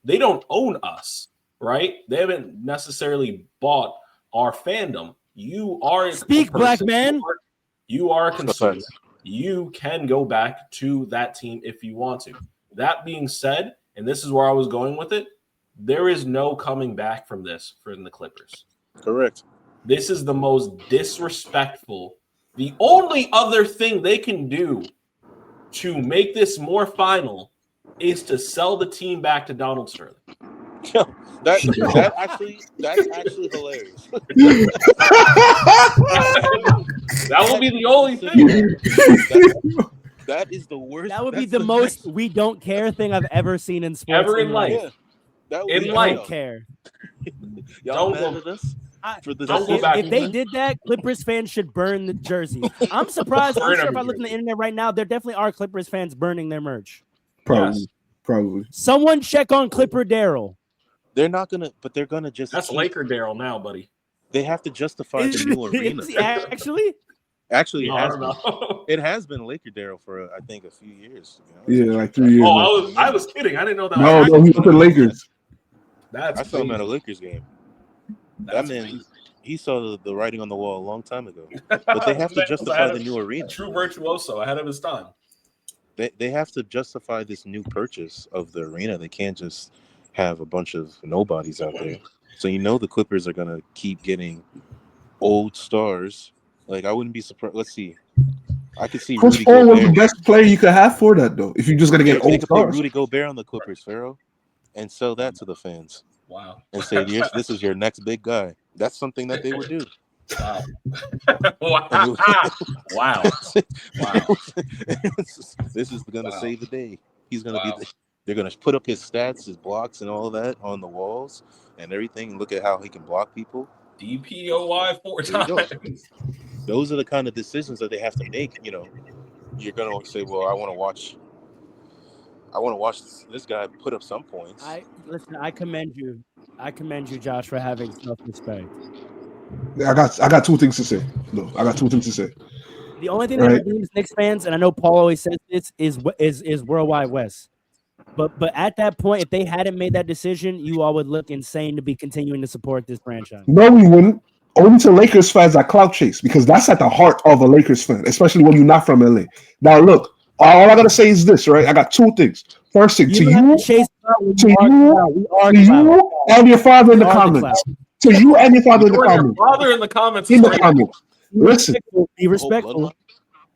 They don't own us, right? They haven't necessarily bought our fandom. You are black man. You are a consumer. You can go back to that team if you want to. That being said, and this is where I was going with it, there is no coming back from this for the Clippers. Correct. This is the most disrespectful. The only other thing they can do to make this more final is to sell the team back to Donald Sterling. That's actually hilarious. That will be the only thing. That is the worst. That would be the most we don't care thing I've ever seen in sports. Ever in life. Yeah. That would In be life. wild. care. Y'all Don't mad go- at us for the don't go decision? back. If they did that, Clippers fans should burn the jerseys. I'm surprised. I'm Burn sure if every I look on the jersey. internet right now, there definitely are Clippers fans burning their merch. Probably. Yes. Probably. Someone check on Clipper Daryl. They're not gonna, but they're gonna just. That's Laker Daryl now, buddy. They have to justify the new arena. Is he actually? Actually, it No, I has don't been. know. It has been Laker Daryl for I think a few years. Yeah, like 3 years. Oh, I was kidding. I didn't know that. no, he was with the Lakers. That's I saw him at a crazy. Lakers game. That's That man, crazy. he saw the writing on the wall a long time ago. But they have to justify the new A arena. true virtuoso ahead of his time. They have to justify this new purchase of the arena. They can't just have a bunch of nobodies out there. So the Clippers are gonna keep getting old stars. Like I wouldn't be surprised. Let's see. I could see Chris Rudy Paul was the Gobert. best player you could have for that, though. If you're just gonna get They old could put stars. Rudy Gobert on the Clippers, Pharaoh, and sell that to the fans Wow. and say, "Yes, this is your next big guy." That's something that they would do. Wow. Wow. Wow. Wow. This is gonna Wow. save the day. He's gonna Wow. be. They're gonna put up his stats, his blocks, and all of that on the walls and everything. And look at how he can block people. DPOY 4 There you go. times. Those are the kind of decisions that they have to make. You're gonna say, "Well, I want to watch this guy put up some points." I commend you. I commend you, Josh, for having self-respect. I got two things to say. No, I got two things to say. The only thing that Right. redeems Knicks fans, and I know Paul always says this, is Worldwide West. But at that point, if they hadn't made that decision, you all would look insane to be continuing to support this franchise. No, we wouldn't. Only to Lakers fans that clout chase, because that's at the heart of a Lakers fan, especially when you're not from LA. Now, look, all I gotta say is this, right? I got two things. First thing, to You you, have to chase clout when to you are you, clout. We are to clout. you, and your father in the We are the comments. To you and your father in the Your comments. father in the comments. In is the crazy. comments. Be Listen, respectful. Be Whole respectful. bloodline.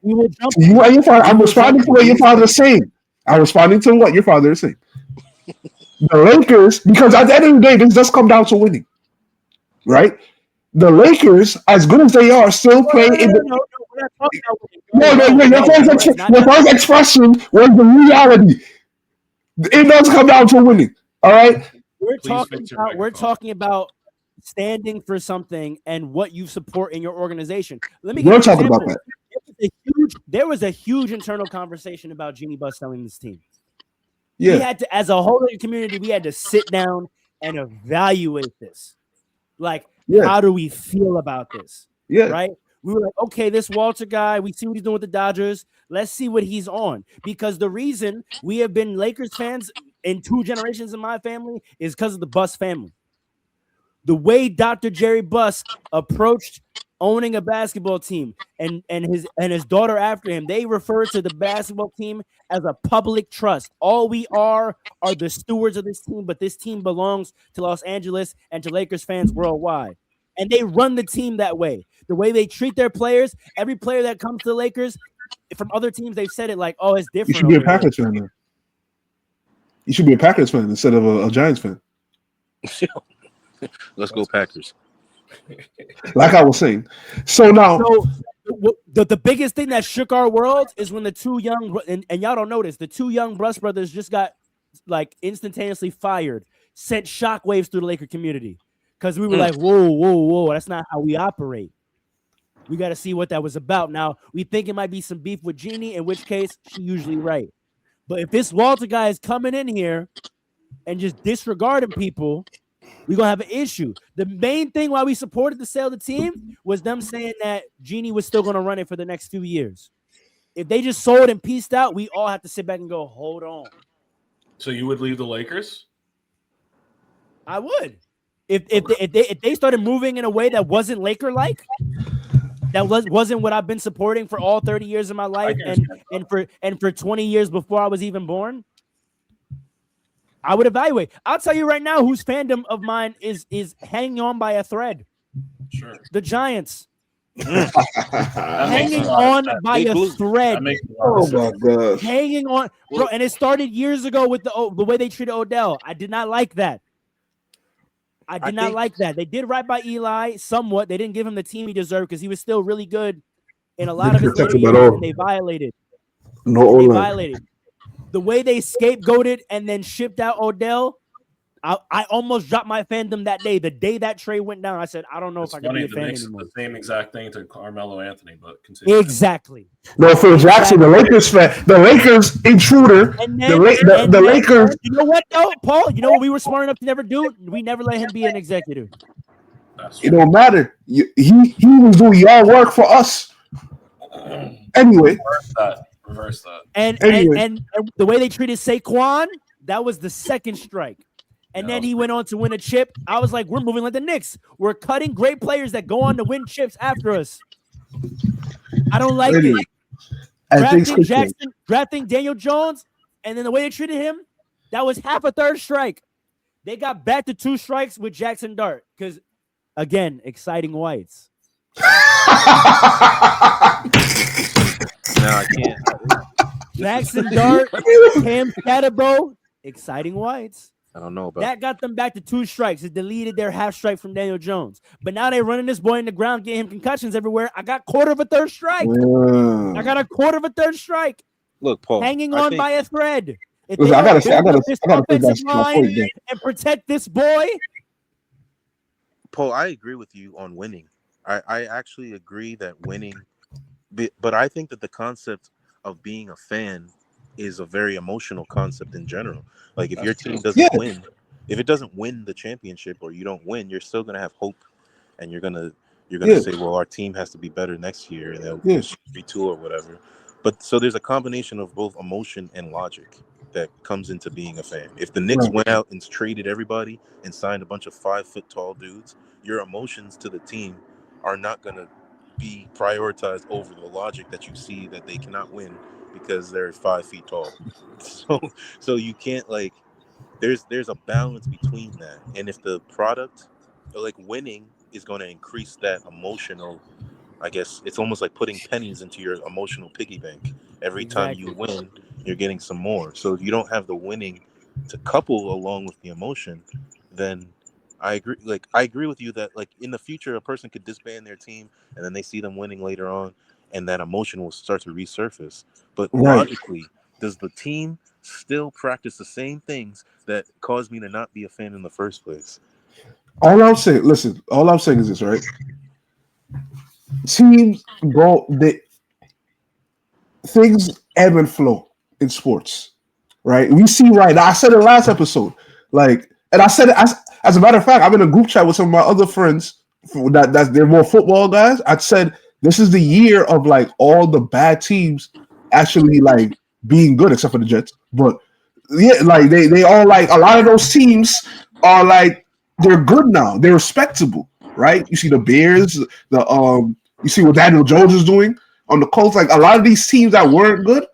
We will jump. to you and your father. I'm responding to what your father is saying. I'm responding to what your father is saying. The Lakers, because at the end of the day, this does come down to winning, right? The Lakers, as good as they are, still play in the. No, we're not talking about No, your first expression was the reality. It does come down to winning. All right. We're Please fix your we're microphone. talking about standing for something and what you support in your organization. Let me We're give you an talking about example. There was a huge internal conversation about Jeannie Buss selling this team. Yeah. We had to, as a whole community, we had to sit down and evaluate this. Like, Yeah. how do we feel about this? Yeah. Right? We were like, okay, this Walter guy, we see what he's doing with the Dodgers. Let's see what he's on. Because the reason we have been Lakers fans in 2 generations in my family is because of the Buss family. The way Dr. Jerry Buss approached owning a basketball team and his daughter after him, they refer to the basketball team as a public trust. All we are the stewards of this team, but this team belongs to Los Angeles and to Lakers fans worldwide. And they run the team that way. The way they treat their players, every player that comes to the Lakers from other teams, they've said it like, oh, it's different. You should be a over here. Packers fan then. You should be a Packers fan instead of a Giants fan. Let's go Packers. Like I was saying. So now, So the biggest thing that shook our world is when the 2 young and y'all don't notice the 2 young Bruss brothers just got like instantaneously fired, sent shockwaves through the Laker community because we were like, whoa, that's not how we operate. We got to see what that was about. Now we think it might be some beef with Jeannie, in which case she usually right. But if this Walter guy is coming in here and just disregarding people, we're going to have an issue. The main thing why we supported the sale of the team was them saying that Jeannie was still going to run it for the next 2 years. If they just sold and pieced out, we all have to sit back and go, hold on. So you would leave the Lakers? I would. If they started moving in a way that wasn't Laker-like, that wasn't what I've been supporting for all 30 years of my life and for 20 years before I was even born, I would evaluate. I'll tell you right now whose fandom of mine is hanging on by a thread. Sure. The Giants. That makes Hanging a lot of on sense. by a thread. That makes a lot of oh sense. my gosh. Hanging on. Bro, and it started years ago with the way they treated Odell. I did not like that. I did not like that. They did right by Eli somewhat. They didn't give him the team he deserved because he was still really good in a lot of his later years, and they violated. No They O-line. violated. The way they scapegoated and then shipped out Odell, I almost dropped my fandom that day. The day that trade went down, I said, I don't know if I can be a fan Knicks anymore. The same exact thing to Carmelo Anthony, but continue. Exactly. No, Phil Jackson, the Lakers fan, the Lakers intruder, And then, the Lakers. You know what, though, Paul? You know what we were smart enough to never do? We never let him be an executive. It don't matter. He was doing y'all work for us. Anyway, reverse that. And the way they treated Saquon, that was the second strike. And then he went on to win a chip. I was like, we're moving like the Knicks. We're cutting great players that go on to win chips after us. I don't like it. Drafting Daniel Jones, and then the way they treated him, that was half a third strike. They got back to 2 strikes with Jackson Dart because, again, exciting whites. No, I can't. Jackson Dart, Cam Catabo, exciting whites. I don't know about that. Got them back to 2 strikes. It deleted their half strike from Daniel Jones. But now they're running this boy in the ground, getting him concussions everywhere. I got quarter of a third strike. I got a quarter of a third strike. Look, Paul, hanging on by a thread. If listen, I gotta offensive line and protect this boy. Paul, I agree with you on winning. I actually agree that winning, but I think that the concept of being a fan is a very emotional concept in general. Like if your team doesn't win, if it doesn't win the championship or you don't win, you're still gonna have hope, and you're gonna say, well, our team has to be better next year, and they'll retool or whatever. But so there's a combination of both emotion and logic that comes into being a fan. If the Knicks went out and traded everybody and signed a bunch of 5-foot-tall dudes, your emotions to the team are not gonna be prioritized over the logic that you see that they cannot win because they're 5 feet tall. So you can't there's a balance between that. And if the product winning is going to increase that emotional, I guess it's almost like putting pennies into your emotional piggy bank. Every time you win, you're getting some more. So if you don't have the winning to couple along with the emotion, then I agree. I agree with you that in the future, a person could disband their team and then they see them winning later on, and that emotion will start to resurface. But logically, does the team still practice the same things that caused me to not be a fan in the first place? All I'm saying is this, right? Teams things ebb and flow in sports, right? We see right now. I said it last episode, and I said it as a matter of fact. I'm in a group chat with some of my other friends that they're more football guys. I said this is the year of all the bad teams actually being good, except for the Jets. But yeah, they all a lot of those teams are they're good now. They're respectable, right? You see the Bears, you see what Daniel Jones is doing on the Colts. A lot of these teams that weren't good,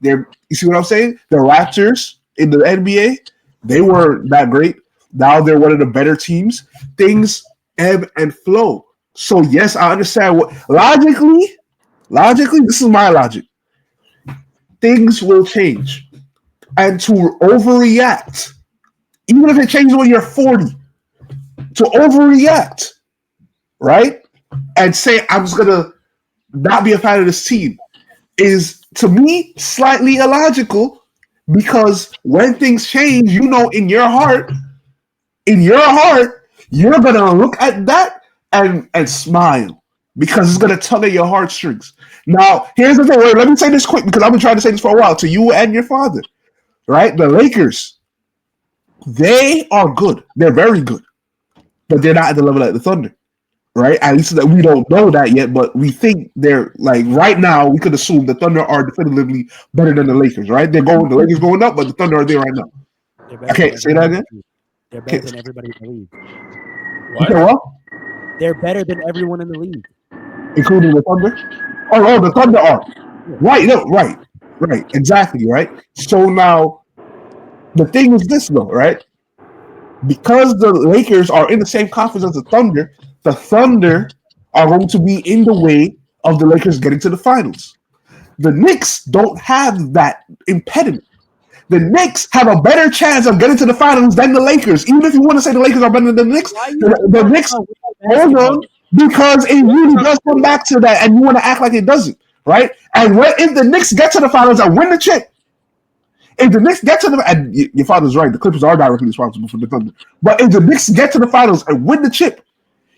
you see what I'm saying? The Raptors in the NBA, they weren't that great. Now they're one of the better teams. Things ebb and flow. So yes, I understand what logically, this is my logic. Things will change. And to overreact, even if it changes when you're 40, to overreact, right? And say, I'm just going to not be a fan of this team is, to me, slightly illogical, because when things change, in your heart, you're going to look at that and smile, because it's going to tug at your heartstrings. Now, here's the thing. Let me say this quick, because I've been trying to say this for a while to you and your father, right? The Lakers, they are good. They're very good, but they're not at the level of the Thunder, right? At least that we don't know that yet, but we think they're right now. We could assume the Thunder are definitively better than the Lakers, right? The Lakers going up, but the Thunder are there right now. I can't say that again. They're better than everybody in the league. What? They're better than everyone in the league, including the Thunder. Oh, the Thunder are right. No, right, exactly, right. So now, the thing is this, though, right? Because the Lakers are in the same conference as the Thunder are going to be in the way of the Lakers getting to the finals. The Knicks don't have that impediment. The Knicks have a better chance of getting to the finals than the Lakers. Even if you want to say the Lakers are better than the Knicks, the Knicks, hold on, because it really does come back to that, and you want to act like it doesn't, right? And if the Knicks get to the finals and win the chip, if the Knicks get to the and your father's right, the Clippers are directly responsible for the Thunder. But if the Knicks get to the finals and win the chip,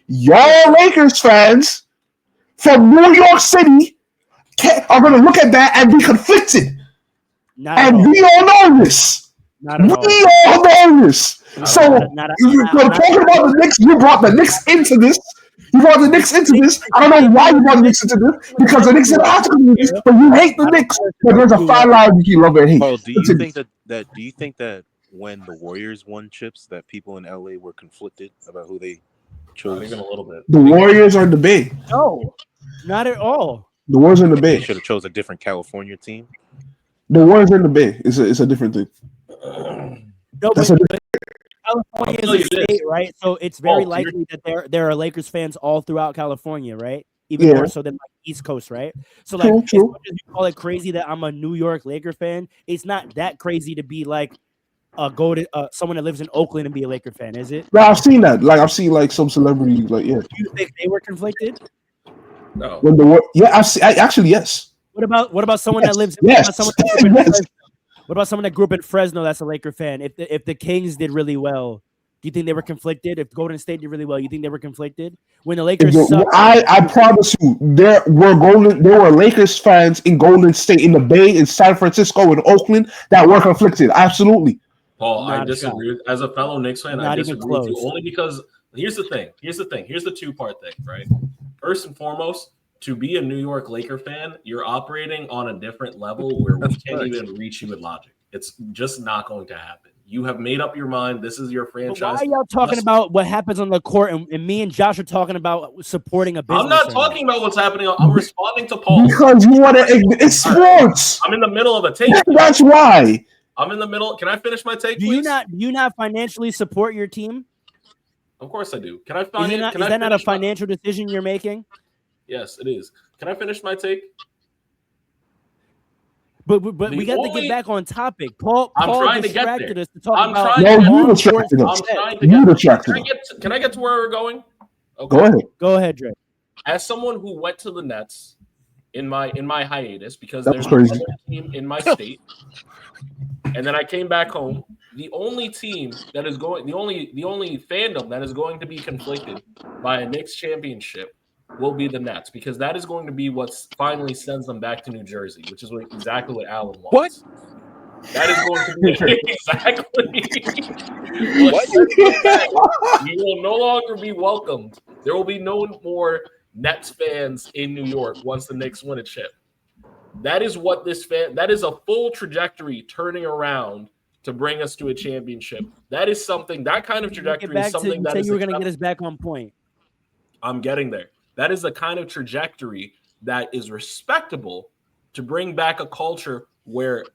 y'all Lakers fans from New York City are going to look at that and be conflicted. And we all know this. We all know this. So talking about the Knicks, you brought the Knicks into this. You brought the Knicks into this. I don't know why you brought the Knicks into this, because the Knicks are not into this, but you hate the Knicks. But there's a fine line between love and hate. Oh, do you think that when the Warriors won chips, that people in LA were conflicted about who they chose? Not even a little bit. The Warriors are in the Bay. No, not at all. The Warriors are in the They Bay. should have chose a different California team. The Warriors are in the Bay. It's a different thing. No, That's but California is a state, right? So it's very Oh, likely that there are Lakers fans all throughout California, right? Even more so than like East Coast, right? So like, as much as you call it crazy that I'm a New York Laker fan, it's not that crazy to be like someone that lives in Oakland and be a Laker fan, is it? No, I've seen that. Like I've seen like some celebrities, like Do you think they were conflicted? No. When actually yes. What about someone that lives? What about someone that grew up in Fresno that's a Laker fan? If the Kings did really well, do you think they were conflicted? If Golden State did really well, you think they were conflicted? When the Lakers sucked, I promise you, there were Lakers fans in Golden State, in the Bay, in San Francisco, in Oakland that were conflicted. Absolutely. Paul, I disagree. As a fellow Knicks fan, I disagree with you only because here's the thing. Here's the two-part thing, right? First and foremost, to be a New York Laker fan, you're operating on a different level where we can't even reach you with logic. It's just not going to happen. You have made up your mind. This is your franchise. But why are y'all talking about what happens on the court, and me and Josh are talking about supporting a business? I'm not talking about what's happening. I'm responding to Paul. Because you want to. It's sports. I'm in the middle of a take. That's why. I'm in the middle. Can I finish my take, please? Do you not financially support your team? Of course I do. Can I Is find that not a financial decision you're making? Yes, it is. Can I finish my take? But we got to get back on topic. Paul trying to get distracted there. us to talk I'm about. trying No, to you distracted us. I'm trying to You get. distracted us. Can I get to where we're going? Okay. Go ahead, Dre. As someone who went to the Nets in my hiatus because That there's was crazy. another team in my state, and then I came back home. The only team that is going, the only fandom that is going to be conflicted by a Knicks championship will be the Nets, because that is going to be what finally sends them back to New Jersey, which is exactly what Alan wants. What? That is going to be exactly what. You will no longer be welcomed. There will be no more Nets fans in New York once the Knicks win a chip. That is what that is a full trajectory turning around to bring us to a championship. That is something, that kind of trajectory is something that you were going to get us back on point. I'm getting there. That is the kind of trajectory that is respectable to bring back a culture where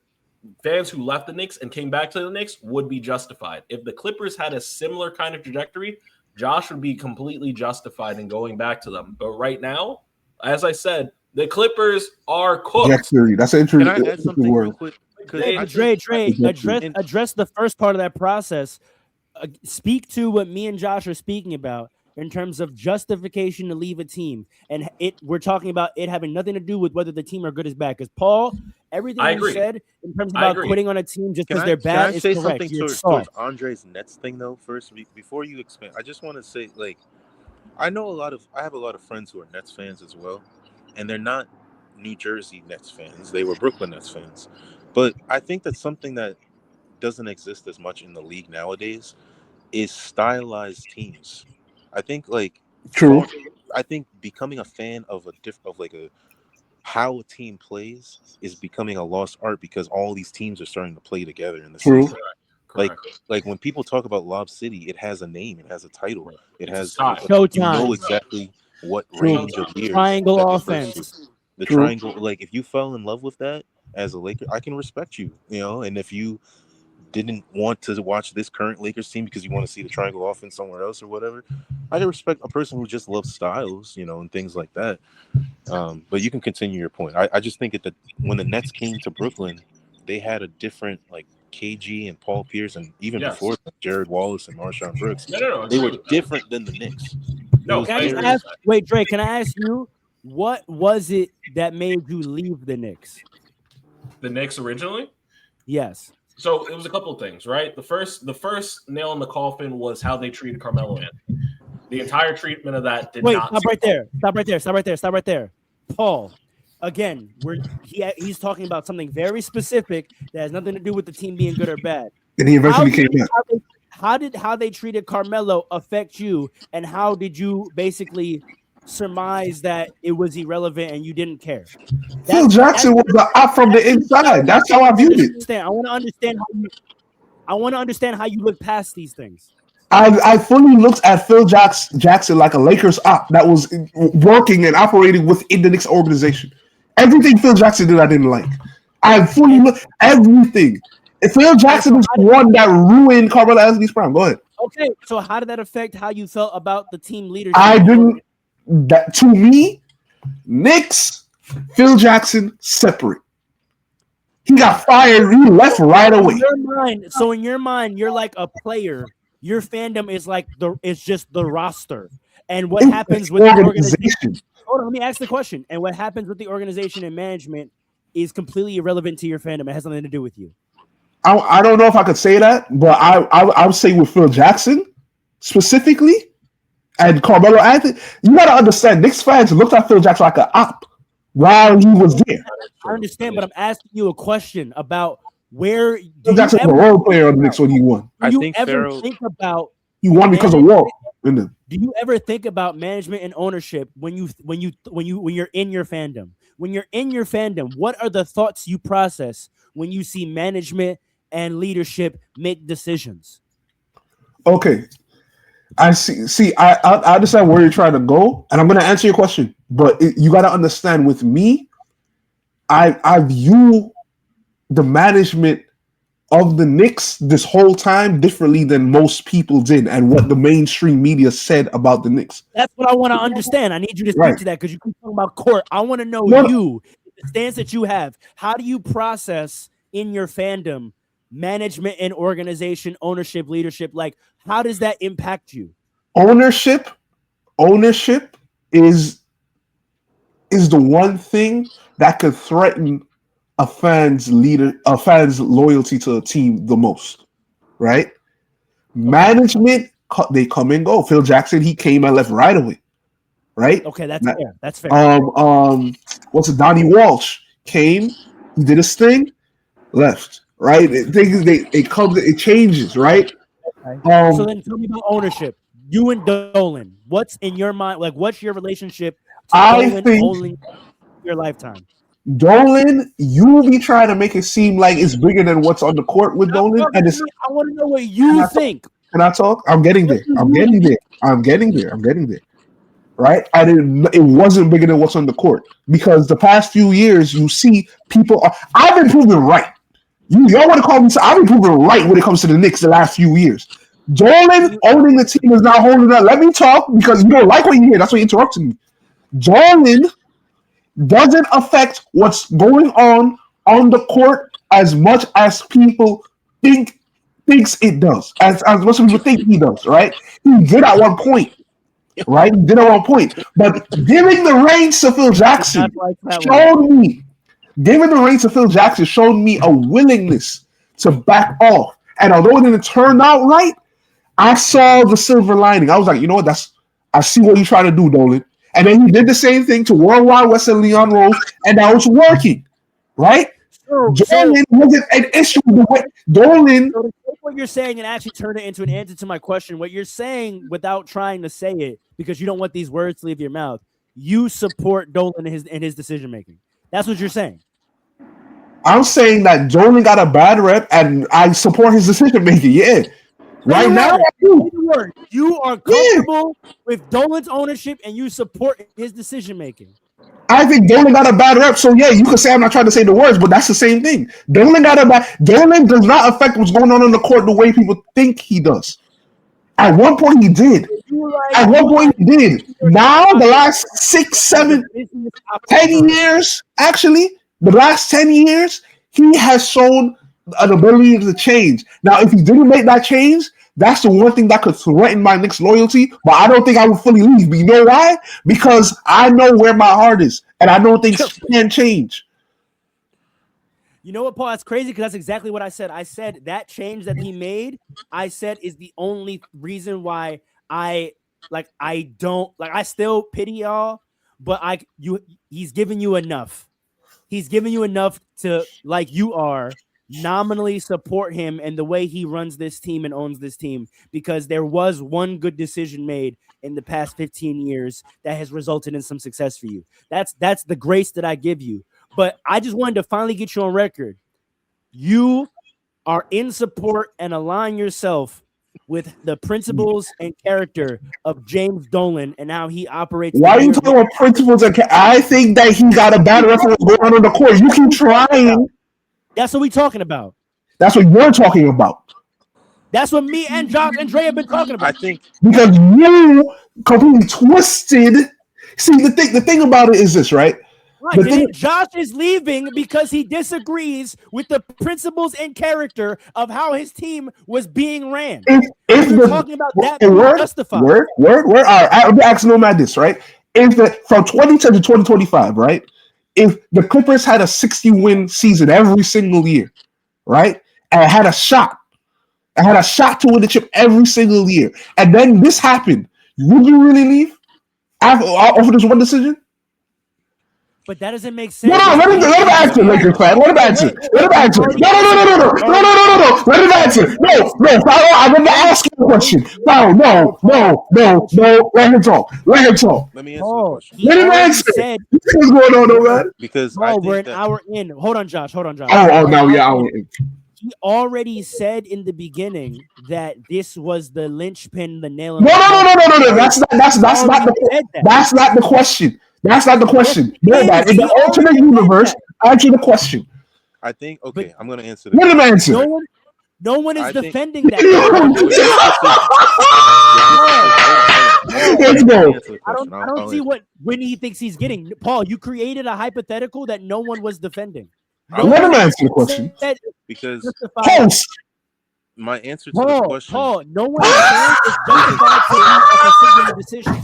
fans who left the Knicks and came back to the Knicks would be justified. If the Clippers had a similar kind of trajectory, Josh would be completely justified in going back to them. But right now, as I said, the Clippers are cooked. Trajectory. That's an Can I add something real quick? Dre, address the first part of that process. Speak to what me and Josh are speaking about in terms of justification to leave a team, and we're talking about it having nothing to do with whether the team are good or bad. Because Paul, everything you said in terms of about quitting on a team just because they're bad is correct. Something towards Andre's Nets thing though first before you expand. I just want to say, like, I have a lot of friends who are Nets fans as well, and they're not New Jersey Nets fans. They were Brooklyn Nets fans. But I think that something that doesn't exist as much in the league nowadays is stylized teams. I think true. I think becoming a fan of how a team plays is becoming a lost art because all these teams are starting to play together in the True. season. Like when people talk about Lob City, it has a name, it has a title, it has Showtime. You know exactly what range of years. Triangle offense. The triangle, like if you fell in love with that as a Laker, I can respect you, and if you didn't want to watch this current Lakers team because you want to see the triangle offense somewhere else or whatever, I can respect a person who just loves styles, and things like that. But you can continue your point. I just think that when the Nets came to Brooklyn, they had a different KG and Paul Pierce, and even before Jared Wallace and Marshawn Brooks, they were different than the Knicks. No, wait, Dre, can I ask you, what was it that made you leave the Knicks? The Knicks originally? Yes. So it was a couple of things, right? The first nail in the coffin was how they treated Carmelo Anthony. The entire treatment of that did not. Stop right there. Paul, again, he's talking about something very specific that has nothing to do with the team being good or bad. And he eventually came back. How they treated Carmelo affect you, and how did you basically surmise that it was irrelevant and you didn't care? Phil Jackson was the op from the inside. That's how I viewed it. I want to understand how you look past these things. I fully looked at Phil Jackson like a Lakers op that was working and operating within the Knicks organization. Everything Phil Jackson did, I didn't like. I fully looked everything. If Phil Jackson is the one that ruined Carmelo Anthony's prime, go ahead. Okay, so how did that affect how you felt about the team leadership? I didn't. That to me, Knicks, Phil Jackson separate. He got fired. He left right away. In your mind, you're like a player. Your fandom is like it's just the roster. And what happens with the organization? Hold on, let me ask the question. And what happens with the organization and management is completely irrelevant to your fandom. It has nothing to do with you. I don't know if I could say that, but I would say with Phil Jackson specifically and Carmelo Anthony, you got to understand, Knicks fans looked at Phil Jackson like an op while he was there. I understand, but I'm asking you a question about where Phil Jackson was a role player on the Knicks when he won. Think about he won because of Wall. Do you ever think about management and ownership when you're in your fandom? When you're in your fandom, what are the thoughts you process when you see management and leadership make decisions? Okay, I see. I understand where you're trying to go, and I'm going to answer your question. But you got to understand, with me, I view the management of the Knicks this whole time differently than most people did, and what the mainstream media said about the Knicks. That's what I want to understand. I need you to speak to that because you keep talking about court. I want to know the stance that you have. How do you process in your fandom management and organization, ownership, leadership? Like, how does that impact you? Ownership is the one thing that could threaten a fan's loyalty to a team the most, right? Management, they come and go. Phil Jackson, he came and left right away, right? Okay, that's fair. That's fair. Donnie Walsh came, he did his thing, left, right? It changes, right? Okay. So then tell me about ownership. You and Dolan, what's in your mind? Like, what's your relationship to Dolan owning your lifetime? Dolan, you be trying to make it seem like it's bigger than what's on the court with Dolan. I want to know what you think. Can I talk? I'm getting there. Right? It wasn't bigger than what's on the court, because the past few years you see people I've been proven right. Y'all want to call me? I've been proven right when it comes to the Knicks the last few years. Dolan owning the team is not holding up. Let me talk, because you don't like what you hear. That's why you interrupted me. Dolan doesn't affect what's going on the court as much as people thinks it does. As much as people think he does, right? He did at one point, right? But giving the reins to Phil Jackson showed me a willingness to back off. And although it didn't turn out right, I saw the silver lining. I was like, you know what? I see what you're trying to do, Dolan. And then he did the same thing to Worldwide West and Leon Rose, and that was working, right? Dolan wasn't an issue. Dolan. So to take what you're saying and actually turn it into an answer to my question, what you're saying without trying to say it, because you don't want these words to leave your mouth, you support Dolan in his decision making. That's what you're saying. I'm saying that Dolan got a bad rep, and I support his decision making. Yeah. Right now, you are comfortable with Dolan's ownership and you support his decision making. I think Dolan got a bad rep, so yeah, you could say I'm not trying to say the words, but that's the same thing. Dolan does not affect what's going on the court the way people think he does. At one point he did. Now the last 6, 7, 10 years, actually, the last 10 years, he has shown an ability to change. Now, if he didn't make that change, that's the one thing that could threaten my Knicks loyalty, but I don't think I would fully leave. But you know why? Because I know where my heart is, and I don't think it can change. You know what, Paul? That's crazy because that's exactly what I said. I said that change that he made, I said is the only reason why I still pity y'all, but he's giving you enough. He's giving you enough to, like you are, nominally support him and the way he runs this team and owns this team, because there was one good decision made in the past 15 years that has resulted in some success for you. That's the grace that I give you. But I just wanted to finally get you on record. You are in support and align yourself with the principles and character of James Dolan and how he operates. Why are you talking about principles? I think that he got a bad reference going on the court. You keep trying. That's what we're talking about. That's what you're talking about. That's what me and Josh and Dre have been talking about. I think because you completely twisted. See, the thing about it is this, right? Right. Josh is leaving because he disagrees with the principles and character of how his team was being ran. If we're talking about that justified. Word. All right, I'm asking Nomad this, right? From 2010 to 2025, right? If the Clippers had a 60-win season every single year, right? And had a shot to win the chip every single year, and then this happened, would you really leave after this one decision? But that doesn't make sense. No, let him answer, Lakers fan. Let him answer. No. Let him answer. No. I'm going to ask you a question. No. Let him talk. Let me answer the question. Let him answer. What's going on, Nomad? Because we're an hour in. Hold on, Josh. Oh, no, yeah, hour in. He already said in the beginning that this was the linchpin, the nail. No. That's not the question. That's not the question. No, that in the alternate universe, answer the question. I think I'm going to answer. Let him answer. No one is defending that. Let's go. I don't see what Winnie thinks he's getting. Paul, you created a hypothetical that no one was defending. Let him answer the question. Because my answer to the question. Paul, no one is justified to a singular decision.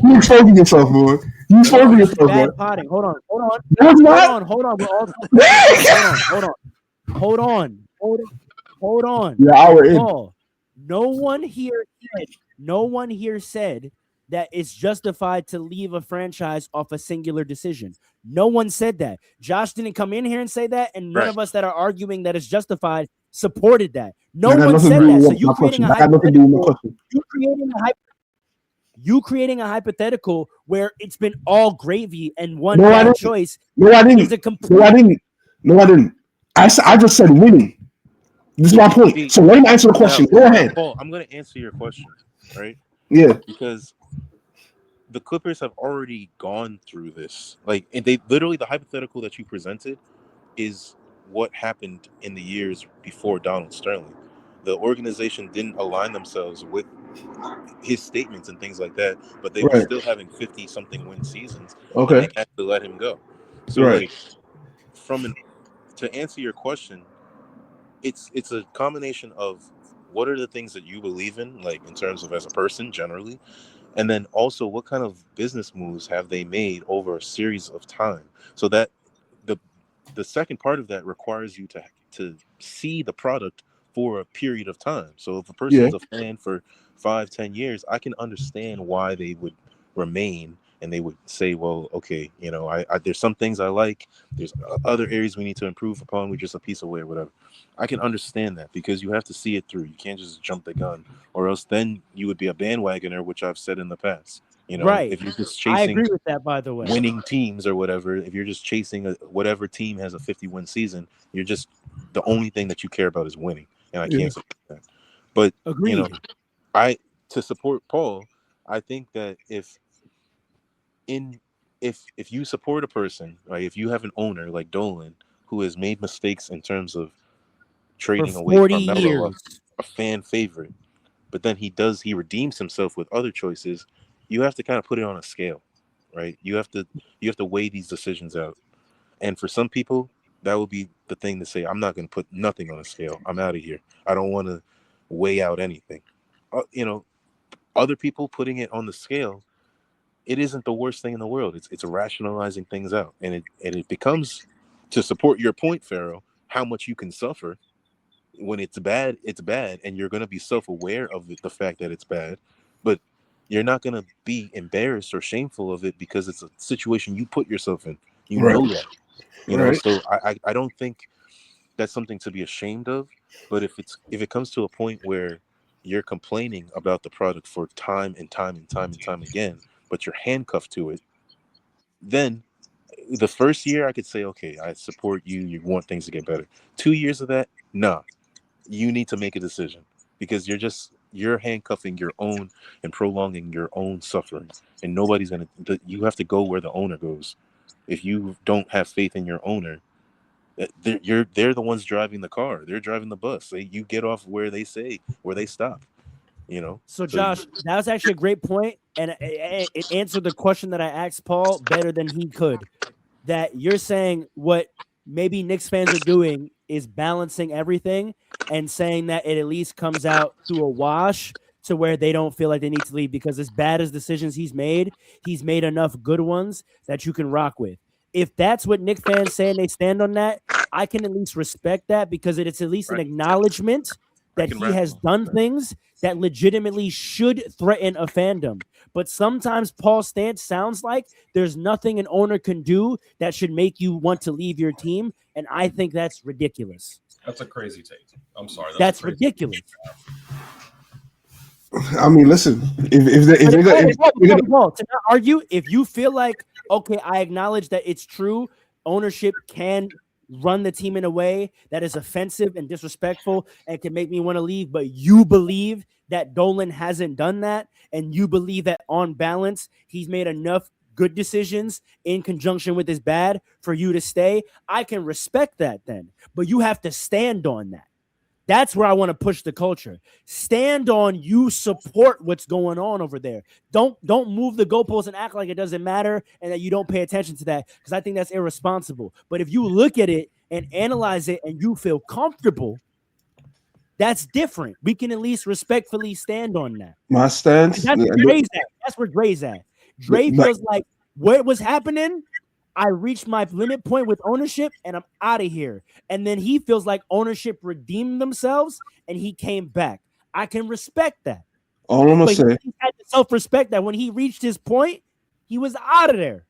You exposing yourself, boy. You exposing yourself, boy. Hold on. Hold on. Yeah, hour in. Paul, no one here said that it's justified to leave a franchise off a singular decision. No one said that. Josh didn't come in here and say that, and none of us that are arguing that it's justified supported that. No one said that. So you creating a hypothetical. You creating a hypothetical where it's been all gravy and one bad choice. No, I didn't. No, I didn't. I just said winning. This is my point. So let him answer the question. Go ahead. Paul, I'm going to answer your question, right? Yeah. Because the Clippers have already gone through this. Like, and they literally, the hypothetical that you presented is what happened in the years before Donald Sterling. The organization didn't align themselves with his statements and things like that, but they were still having 50-something win seasons. Okay. And they had to let him go. So, like, to answer your question, it's a combination of what are the things that you believe in, like in terms of as a person generally, and then also what kind of business moves have they made over a series of time, so that the second part of that requires you to see the product for a period of time. So if a person is a fan for 5-10 years, I can understand why they would remain and they would say, well, okay, you know, I there's some things I like, there's other areas we need to improve upon, we're just a piece away or whatever. I can understand that because you have to see it through. You can't just jump the gun, or else then you would be a bandwagoner, which I've said in the past. You know, if you're just chasing, I agree with that, by the way, winning teams or whatever, if you're just chasing whatever team has a 50-win season, you're just, the only thing that you care about is winning, and I can't support that. But agreed. You know, to support Paul, I think that if you support a person, like if you have an owner like Dolan who has made mistakes in terms of trading away from Melo, a fan favorite, but then he redeems himself with other choices, you have to kind of put it on a scale, right? You have to weigh these decisions out. And for some people, that would be the thing to say, I'm not going to put nothing on a scale. I'm out of here. I don't want to weigh out anything. You know, other people putting it on the scale, it isn't the worst thing in the world. It's rationalizing things out, and it becomes to support your point, Pharaoh, how much you can suffer when it's bad, and you're going to be self-aware of the fact that it's bad, but you're not going to be embarrassed or shameful of it because it's a situation you put yourself in. You Right. know that, you know. Right. So I don't think that's something to be ashamed of. But if it comes to a point where you're complaining about the product for time and time and time and time again, but you're handcuffed to it, then the first year I could say, okay, I support you. You want things to get better. 2 years of that, nah. You need to make a decision because you're handcuffing your own and prolonging your own suffering, and nobody's gonna. You have to go where the owner goes. If you don't have faith in your owner, they're the ones driving the car. They're driving the bus. You get off where they say where they stop. You know. So Josh, that was actually a great point, and it answered the question that I asked Paul better than he could. That you're saying what maybe Knicks fans are doing is balancing everything and saying that it at least comes out to a wash to where they don't feel like they need to leave, because as bad as decisions he's made enough good ones that you can rock with. If that's what Knicks fans say and they stand on that, I can at least respect that, because it's at least an acknowledgement that he has done things that legitimately should threaten a fandom. But sometimes Paul's stance sounds like there's nothing an owner can do that should make you want to leave your team. And I think that's ridiculous. That's a crazy take. I'm sorry. That's ridiculous. I mean, listen, if Paul, to not argue, if you feel like, okay, I acknowledge that it's true, ownership can run the team in a way that is offensive and disrespectful and can make me want to leave, but you believe that Dolan hasn't done that, and you believe that on balance he's made enough good decisions in conjunction with his bad for you to stay, I can respect that then. But you have to stand on that. That's where I want to push the culture. Stand on, you support what's going on over there. Don't move the goalposts and act like it doesn't matter and that you don't pay attention to that, because I think that's irresponsible. But if you look at it and analyze it and you feel comfortable, that's different. We can at least respectfully stand on that. My stance. That's where Dre's at. That's where Dre's at. Dre feels like what was happening, I reached my limit point with ownership and I'm out of here. And then he feels like ownership redeemed themselves and he came back. I can respect that. All I'm gonna say, he had the self-respect that when he reached his point, he was out of there.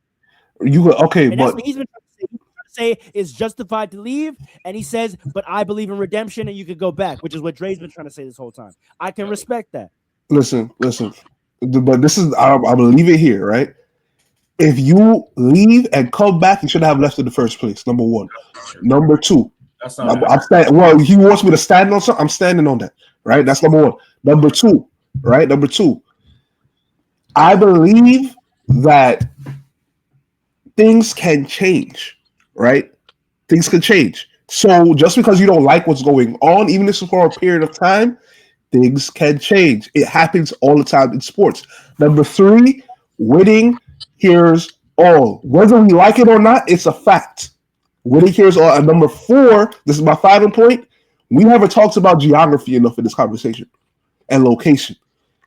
Okay, and that's what he's been trying to say is justified to leave. And he says, but I believe in redemption and you could go back, which is what Dre's been trying to say this whole time. I can respect that. Listen. But this is, I'm gonna leave it here, right? If you leave and come back, you should have left in the first place. Number one. Number two. That's not. Well, he wants me to stand on something. I'm standing on that, right? That's number one. Number two, right? Number two. I believe that things can change, right? Things can change. So just because you don't like what's going on, even if it's for a period of time, things can change. It happens all the time in sports. Number three, winning here's all. Whether we like it or not, it's a fact. Winning here's all. And number four, this is my final point. We haven't talked about geography enough in this conversation and location.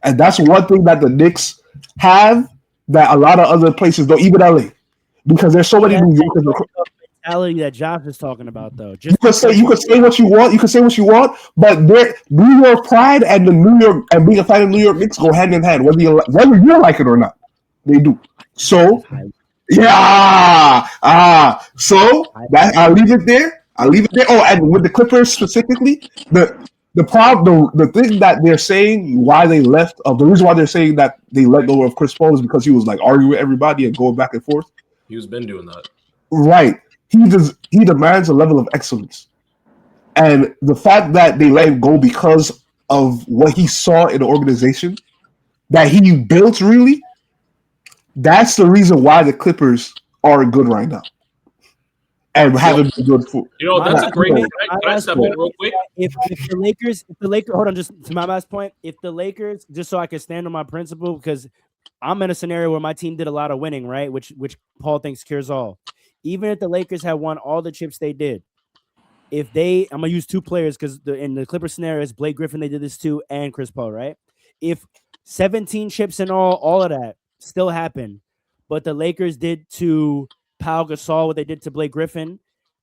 And that's one thing that the Knicks have that a lot of other places don't, even LA. Because there's so many New Yorkers. Mentality that Josh is talking about, though. You can say what you want, but New York pride and the New York and being a fan of New York Knicks go hand in hand, whether you like it or not. They do. So, yeah. So that I'll leave it there. Oh, and with the Clippers specifically, the thing that they're saying why they left, the reason why they're saying that they let go of Chris Paul is because he was like arguing with everybody and going back and forth. He's been doing that. Right. He demands a level of excellence. And the fact that they let him go because of what he saw in the organization that he built, really, that's the reason why the Clippers are good right now. And haven't been good for. That's a great. Can I step in real quick? If the Lakers, hold on, just to my last point, if the Lakers, just so I can stand on my principle, because I'm in a scenario where my team did a lot of winning, right? Which Paul thinks cures all. Even if the Lakers had won all the chips they did, I'm gonna use two players because in the Clipper scenario, it's Blake Griffin, they did this too, and Chris Paul, right? If 17 chips in all of that still happened, but the Lakers did to Pau Gasol what they did to Blake Griffin,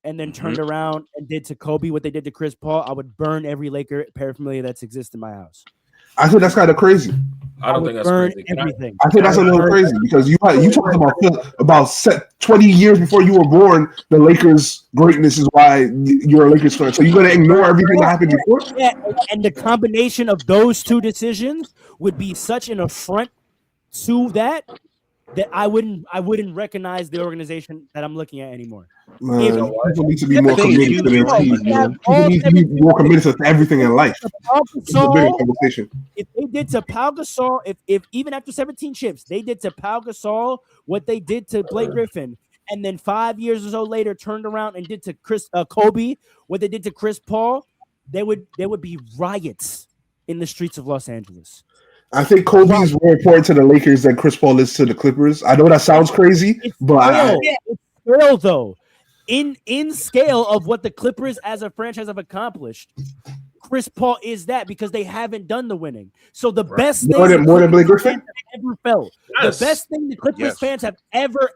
and then turned around and did to Kobe what they did to Chris Paul, I would burn every Laker paraphernalia that's exists in my house. I think that's kind of crazy. I don't think that's burn crazy. everything. I think that's a little crazy because you talked about 20 years before you were born. The Lakers' greatness is why you're a Lakers fan. So you're gonna ignore everything that happened before. Yeah, and the combination of those two decisions would be such an affront to that I wouldn't recognize the organization that I'm looking at anymore. Man, people need to be more committed to their team. People need to be more committed to everything in life. It's a bigger conversation. If they did to Pau Gasol, if even after 17 chips, they did to Pau Gasol what they did to Blake Griffin, and then 5 years or so later turned around and did to Kobe what they did to Chris Paul, there would be riots in the streets of Los Angeles. I think Kobe is more important to the Lakers than Chris Paul is to the Clippers. I know that sounds crazy, but it's real though. In scale of what the Clippers as a franchise have accomplished, Chris Paul is that because they haven't done the winning. So the best thing more than Blake Griffin ever felt. The best thing the Clippers fans have ever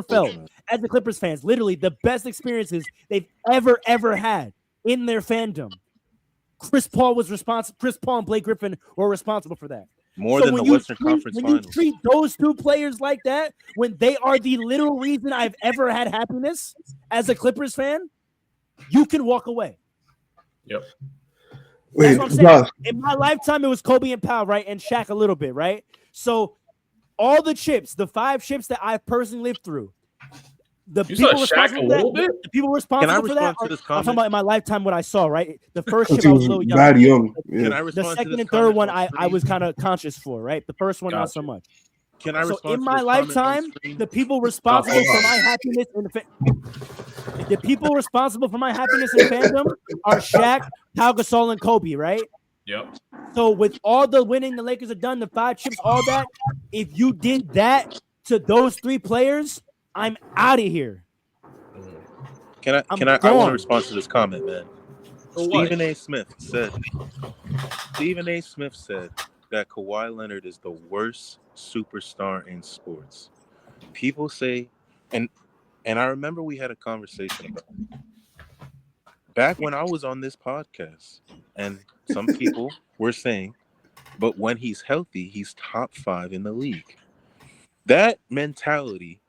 felt as the Clippers fans, literally the best experiences they've ever had in their fandom. Chris Paul and Blake Griffin were responsible for that. More than the Western Conference Finals. When you treat those two players like that, when they are the literal reason I've ever had happiness as a Clippers fan, you can walk away. Yep. That's what I'm saying. In my lifetime, it was Kobe and Pau, right? And Shaq a little bit, right? So all the chips, the 5 chips that I've personally lived through, the people responsible for that, I'm talking about in my lifetime what I saw, right? The first chip I was a little young. The second and third one I was kind of conscious for, right? The first one not so much. Can I respond so in my lifetime, the people responsible for my happiness in the people responsible for my happiness in fandom are Shaq, Pau Gasol, and Kobe, right? Yep. So with all the winning the Lakers have done, the 5 chips, all that, if you did that to those 3 players, I'm out of here. I want to respond to this comment, man. Stephen A. Smith said that Kawhi Leonard is the worst superstar in sports. People say, and I remember we had a conversation about it. Back when I was on this podcast, and some people were saying, but when he's healthy, he's top 5 in the league. That mentality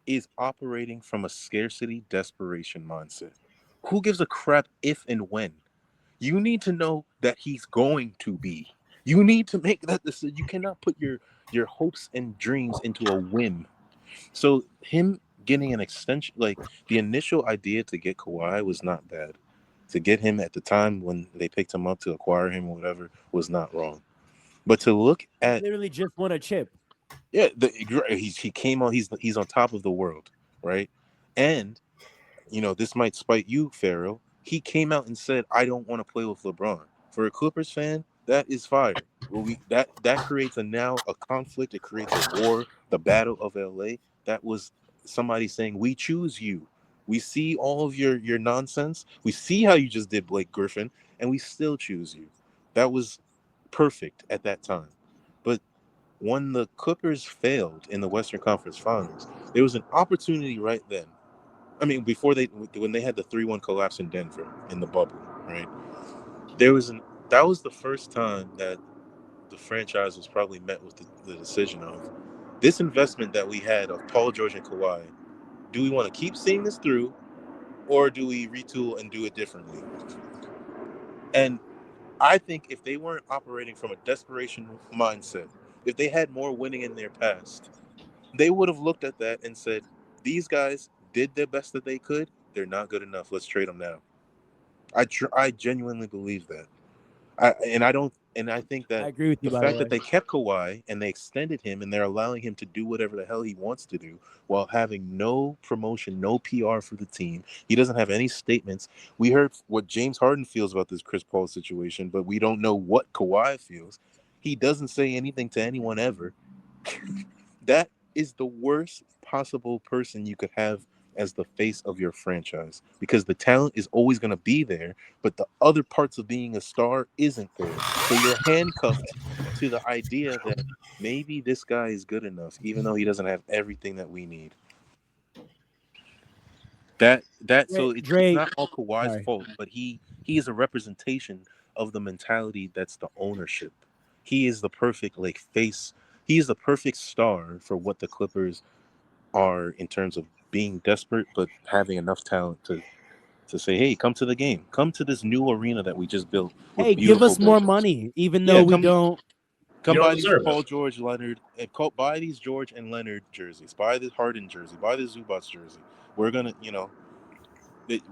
is operating from a scarcity desperation mindset. Who gives a crap if and when? You need to know that he's going to be. You need to make that decision. You cannot put your hopes and dreams into a whim. So him getting an extension, like the initial idea to get Kawhi was not bad. To get him at the time when they picked him up to acquire him or whatever was not wrong. But to look at literally just won a chip. Yeah, he came on. He's on top of the world, right? And this might spite you, Pharaoh. He came out and said, "I don't want to play with LeBron." For a Clippers fan, that is fire. That creates a conflict. It creates a war. The Battle of LA. That was somebody saying, "We choose you. We see all of your nonsense. We see how you just did Blake Griffin, and we still choose you." That was perfect at that time. But when the Clippers failed in the Western Conference Finals, there was an opportunity right then. I mean, when they had the 3-1 collapse in Denver in the bubble, right? That was the first time that the franchise was probably met with the decision of this investment that we had of Paul George and Kawhi. Do we want to keep seeing this through, or do we retool and do it differently? And I think if they weren't operating from a desperation mindset, if they had more winning in their past, they would have looked at that and said, these guys did their best that they could. They're not good enough. Let's trade them now. I genuinely believe that. I think that I agree with you, the fact that they kept Kawhi and they extended him and they're allowing him to do whatever the hell he wants to do while having no promotion, no PR for the team. He doesn't have any statements. We heard what James Harden feels about this Chris Paul situation, but we don't know what Kawhi feels. He doesn't say anything to anyone ever. That is the worst possible person you could have as the face of your franchise, because the talent is always going to be there, but the other parts of being a star isn't there. So you're handcuffed to the idea that maybe this guy is good enough, even though he doesn't have everything that we need. So it's Dre, not all Kawhi's sorry. fault, but he is a representation of the mentality that's the ownership. He is the perfect face. He is the perfect star for what the Clippers are in terms of being desperate but having enough talent to say, hey, come to the game. Come to this new arena that we just built with Hey, give beautiful us more buildings. money, even though we don't. Come You don't buy these deserve Paul it. George, Leonard, and buy these George and Leonard jerseys. Buy this Harden jersey. Buy this Zubats jersey. We're gonna,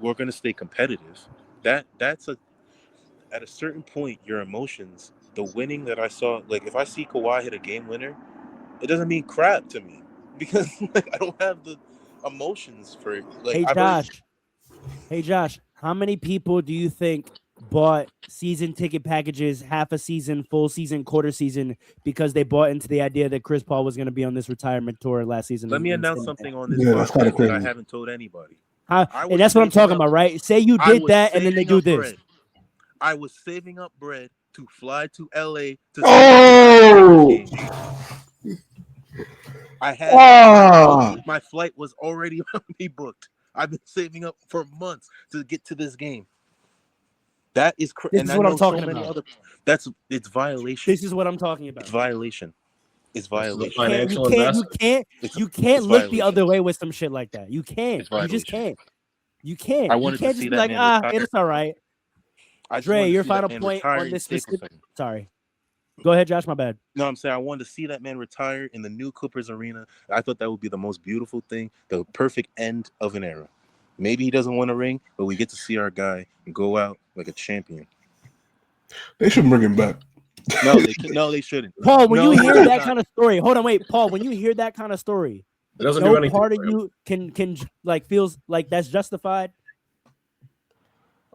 we're gonna stay competitive. That's at a certain point, your emotions, the winning that I saw, like if I see Kawhi hit a game winner, it doesn't mean crap to me because I don't have the emotions for it. Hey Josh, how many people do you think bought season ticket packages, half a season, full season, quarter season, because they bought into the idea that Chris Paul was going to be on this retirement tour last season? Let me announce something on this that's kind of podcast that I crazy. haven't told anybody. And that's what I'm talking about, right? Say you did that, and then they do this. Bread. I was saving up bread to fly to LA to Oh! I had my flight was already booked. I've been saving up for months to get to this game. That is crazy. This is what I'm talking about. It's violation. This is what I'm talking about. It's violation. It's violation. You can't look the other way with some shit like that. You can't. You just can't. You can't. I wanted to see be that like, man it's all right. Dre, your final point on this specific. Sorry. Go ahead, Josh. My bad. No, I'm saying I wanted to see that man retire in the new Clippers arena. I thought that would be the most beautiful thing, the perfect end of an era. Maybe he doesn't want a ring, but we get to see our guy go out like a champion. They should bring him back. No, they shouldn't. Paul, when you hear that kind of story, hold on, wait, Paul. When you hear that kind of story, it doesn't do anything. Part of you can feels like that's justified.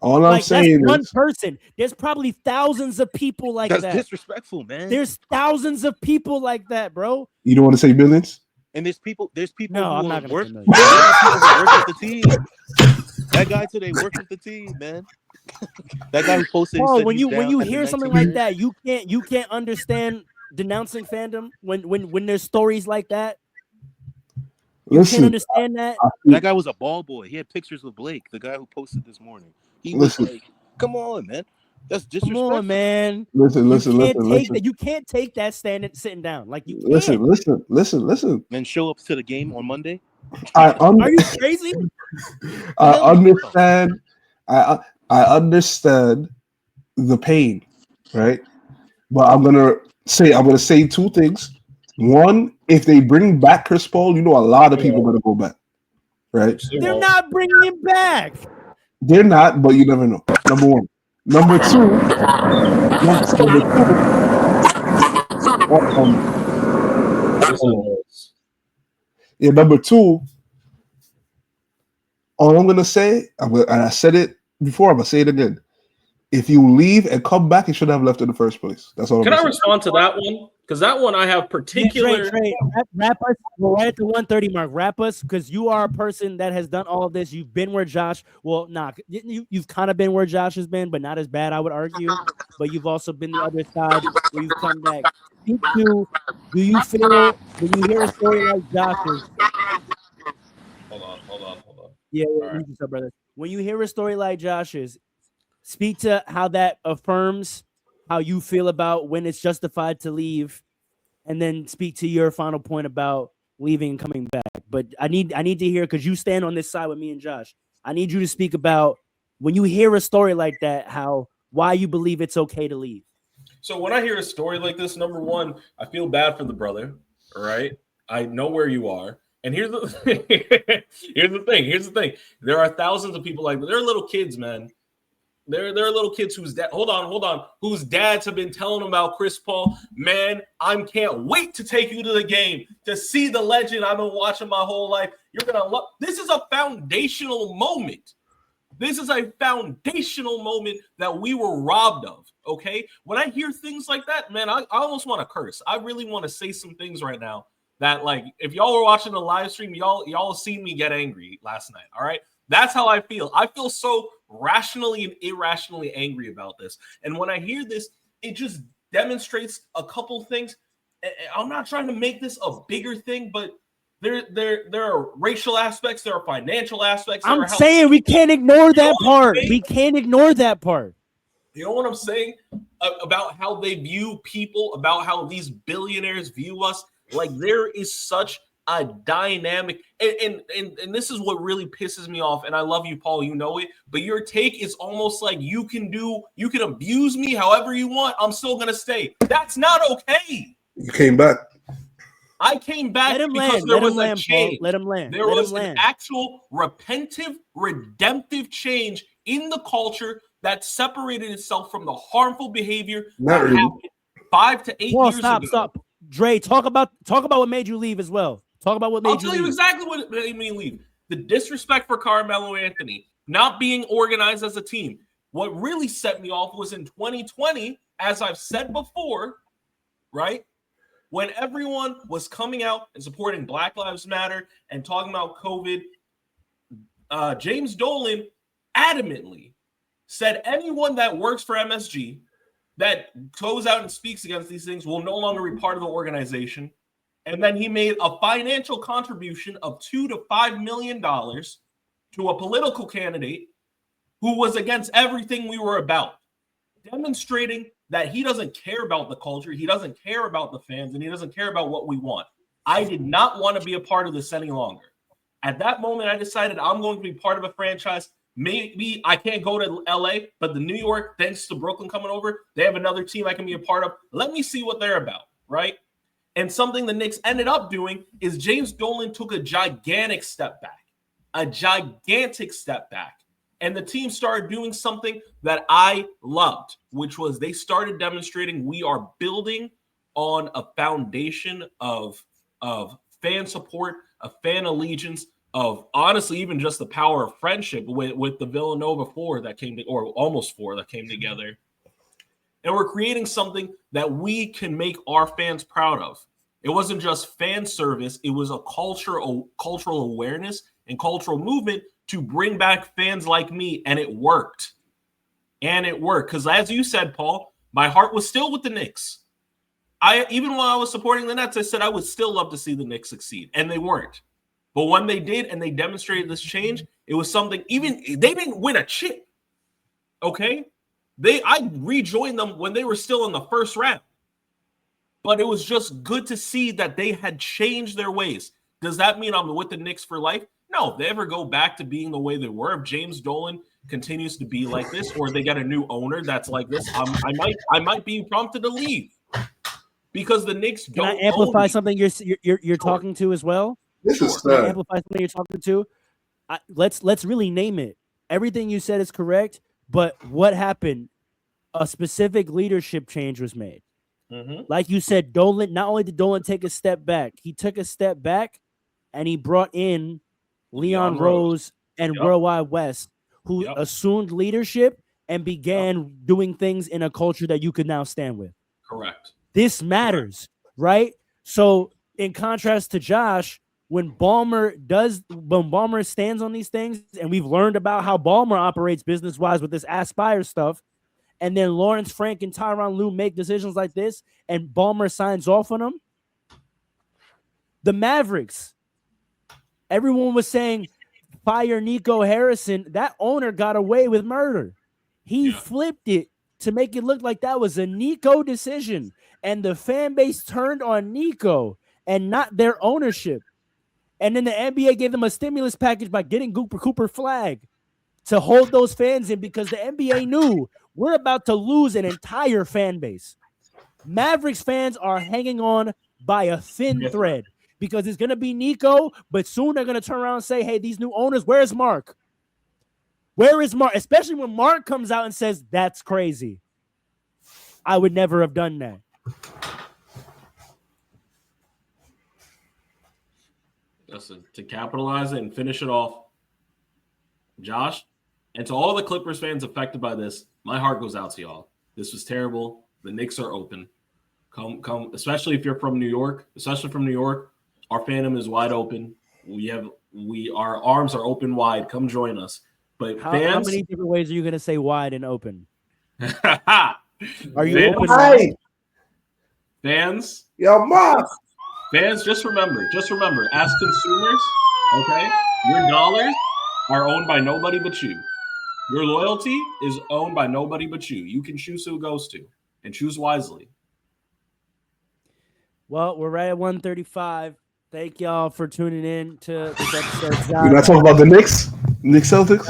All I'm saying that's one is person. There's probably thousands of people like that. That's disrespectful, man. There's thousands of people like that, bro. You don't want to say millions? And there's people. No, I'm not gonna say millions. Work with the team. That guy today worked with the team, man. That guy who posted. Paul, when you hear something like that, you can't understand denouncing fandom when there's stories like that. You can't understand that. That guy was a ball boy. He had pictures with Blake, the guy who posted this morning. He was like, "Come on, man, that's disrespectful." Come on, man. Listen. You can't take that sitting down. Like you can't. Listen. And show up to the game on Monday. Are you crazy? I understand. I understand the pain, right? But I'm gonna say two things. One, if they bring back Chris Paul, a lot of people are gonna go back, right? They're not bringing him back. They're not, but you never know. Number one. Number two. Number two. All I'm gonna say, and I said it before, I'm gonna say it again. If you leave and come back, you should have left in the first place. That's all. Can I respond to that one? Because that one I have particular. Wrap us. We're right at the 1:30 mark. Wrap us, because you are a person that has done all of this. You've been where Josh. Well, you've kind of been where Josh has been, but not as bad, I would argue. But you've also been the other side where you've come back. Do you feel when you hear a story like Josh's? Hold on. Yeah, right. brother. When you hear a story like Josh's, speak to how that affirms how you feel about when it's justified to leave, and then speak to your final point about leaving and coming back. But I need to hear, because you stand on this side with me and Josh. I need you to speak about when you hear a story like that, why you believe it's okay to leave. So when I hear a story like this, number one, I feel bad for the brother. All right, I know where you are. And here's the thing. There are thousands of people like that. They're little kids, man. There are little kids whose whose dads have been telling them about Chris Paul. Man, I can't wait to take you to the game to see the legend I've been watching my whole life. You're gonna love. This is a foundational moment. This is a foundational moment that we were robbed of. Okay, when I hear things like that, man, I almost want to curse. I really want to say some things right now that, like, if y'all were watching the live stream, y'all seen me get angry last night. All right. That's how I feel. I feel so rationally and irrationally angry about this. And when I hear this, it just demonstrates a couple things. I'm not trying to make this a bigger thing, but There are racial aspects, there are financial aspects. I'm saying we can't ignore that part. We can't ignore that part. You know what I'm saying about how they view people, about how these billionaires view us? Like there is such a dynamic, and this is what really pisses me off. And I love you, Paul. You know it, but your take is almost like you can abuse me however you want. I'm still gonna stay. That's not okay. You came back. I came back because there was a change. Let him land. There was an actual repentive, redemptive change in the culture that separated itself from the harmful behavior that happened 5 to 8 years ago. Stop. Dre, talk about what made you leave as well. Talk about what made you leave. I'll tell you exactly what made me leave. The disrespect for Carmelo Anthony, not being organized as a team. What really set me off was in 2020, as I've said before, right? When everyone was coming out and supporting Black Lives Matter and talking about COVID, James Dolan adamantly said anyone that works for MSG that goes out and speaks against these things will no longer be part of the organization. And then he made a financial contribution of $2 to $5 million to a political candidate who was against everything we were about, demonstrating that he doesn't care about the culture, he doesn't care about the fans, and he doesn't care about what we want. I did not want to be a part of this any longer. At that moment, I decided I'm going to be part of a franchise. Maybe I can't go to LA, but the New York, thanks to Brooklyn coming over, they have another team I can be a part of. Let me see what they're about, right? And something the Knicks ended up doing is James Dolan took a gigantic step back. And the team started doing something that I loved, which was they started demonstrating we are building on a foundation of fan support, of fan allegiance, of honestly even just the power of friendship with the Villanova 4 that came to, or almost 4 that came together. And we're creating something that we can make our fans proud of. It wasn't just fan service. It was a cultural awareness and cultural movement to bring back fans like me. And it worked. Because as you said, Paul, my heart was still with the Knicks. Even while I was supporting the Nets, I said I would still love to see the Knicks succeed. And they weren't. But when they did and they demonstrated this change, it was something, even they didn't win a chip. Okay? I rejoined them when they were still in the first round. But it was just good to see that they had changed their ways. Does that mean I'm with the Knicks for life? No, if they ever go back to being the way they were, if James Dolan continues to be like this, or they got a new owner that's like this, I might be prompted to leave. Because the Knicks don't. Can I amplify something you're talking to as well? This is Can I amplify something you're talking to? Let's really name it. Everything you said is correct, but what happened? A specific leadership change was made. Mm-hmm. Like you said, Dolan, not only did Dolan take a step back, he took a step back and he brought in Leon Rose and Worldwide West, who assumed leadership and began doing things in a culture that you could now stand with. Correct. This matters, right? So in contrast to Josh, when Ballmer stands on these things, and we've learned about how Ballmer operates business-wise with this Aspire stuff, and then Lawrence Frank and Tyronn Lue make decisions like this, and Ballmer signs off on them. The Mavericks, everyone was saying, fire Nico Harrison. That owner got away with murder. He flipped it to make it look like that was a Nico decision, and the fan base turned on Nico and not their ownership. And then the NBA gave them a stimulus package by getting Cooper Flag to hold those fans in, because the NBA knew we're about to lose an entire fan base. Mavericks fans are hanging on by a thin thread because it's going to be Nico, but soon they're going to turn around and say, hey, these new owners, where's Mark? Where is Mark? Especially when Mark comes out and says, that's crazy. I would never have done that. Listen, to capitalize it and finish it off, Josh, and to all the Clippers fans affected by this, my heart goes out to y'all. This was terrible. The Knicks are open. Come, especially if you're from New York. Our fandom is wide open. Our arms are open wide. Come join us. But how fans, many different ways are you going to say wide and open? Are you fans, open? Hey, fans, yo, Mark. Fans, just remember, as consumers, okay, your dollars are owned by nobody but you. Your loyalty is owned by nobody but you. You can choose who it goes to, and choose wisely. Well, we're right at 1:35. Thank y'all for tuning in to this episode. We're not talking about the Knicks Celtics?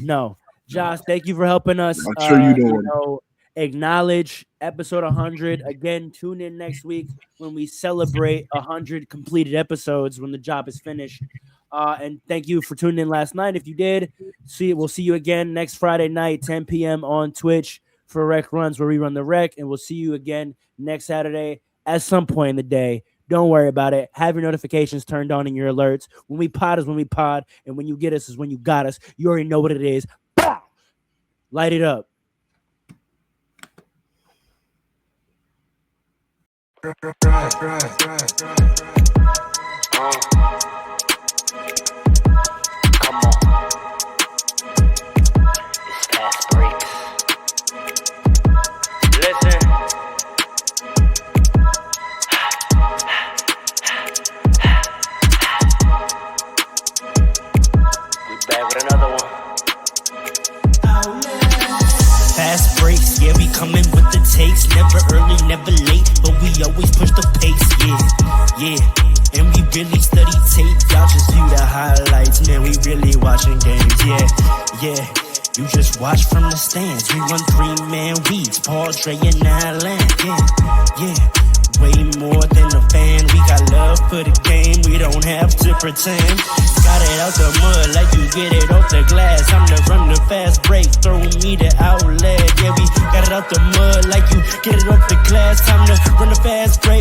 No. Josh, thank you for helping us. I'm sure you don't. Acknowledge episode 100. Again, tune in next week when we celebrate 100 completed episodes when the job is finished. And thank you for tuning in last night. If you did, we'll see you again next Friday night, 10 p.m. on Twitch for Rec Runs, where we run the Rec. And we'll see you again next Saturday at some point in the day. Don't worry about it. Have your notifications turned on in your alerts. When we pod is when we pod, and when you get us is when you got us. You already know what it is. Bow! Light it up. Come on. It's Fastbreaks. Listen. We back with another one. Fast breaks, yeah, we coming with the takes. Never early, never late, but we always push the pace, yeah. And we really study tape, y'all just view the highlights. Man, we really watching games, yeah. You just watch from the stands. We run 3-man weeks, Paul, Trey, and Allen, yeah. Way more than a fan. We got love for the game. We don't have to pretend. Got it out the mud like you get it off the glass. I'm the run the fast break. Throw me the outlet. Yeah, we got it out the mud like you get it off the glass. Time to run the fast break.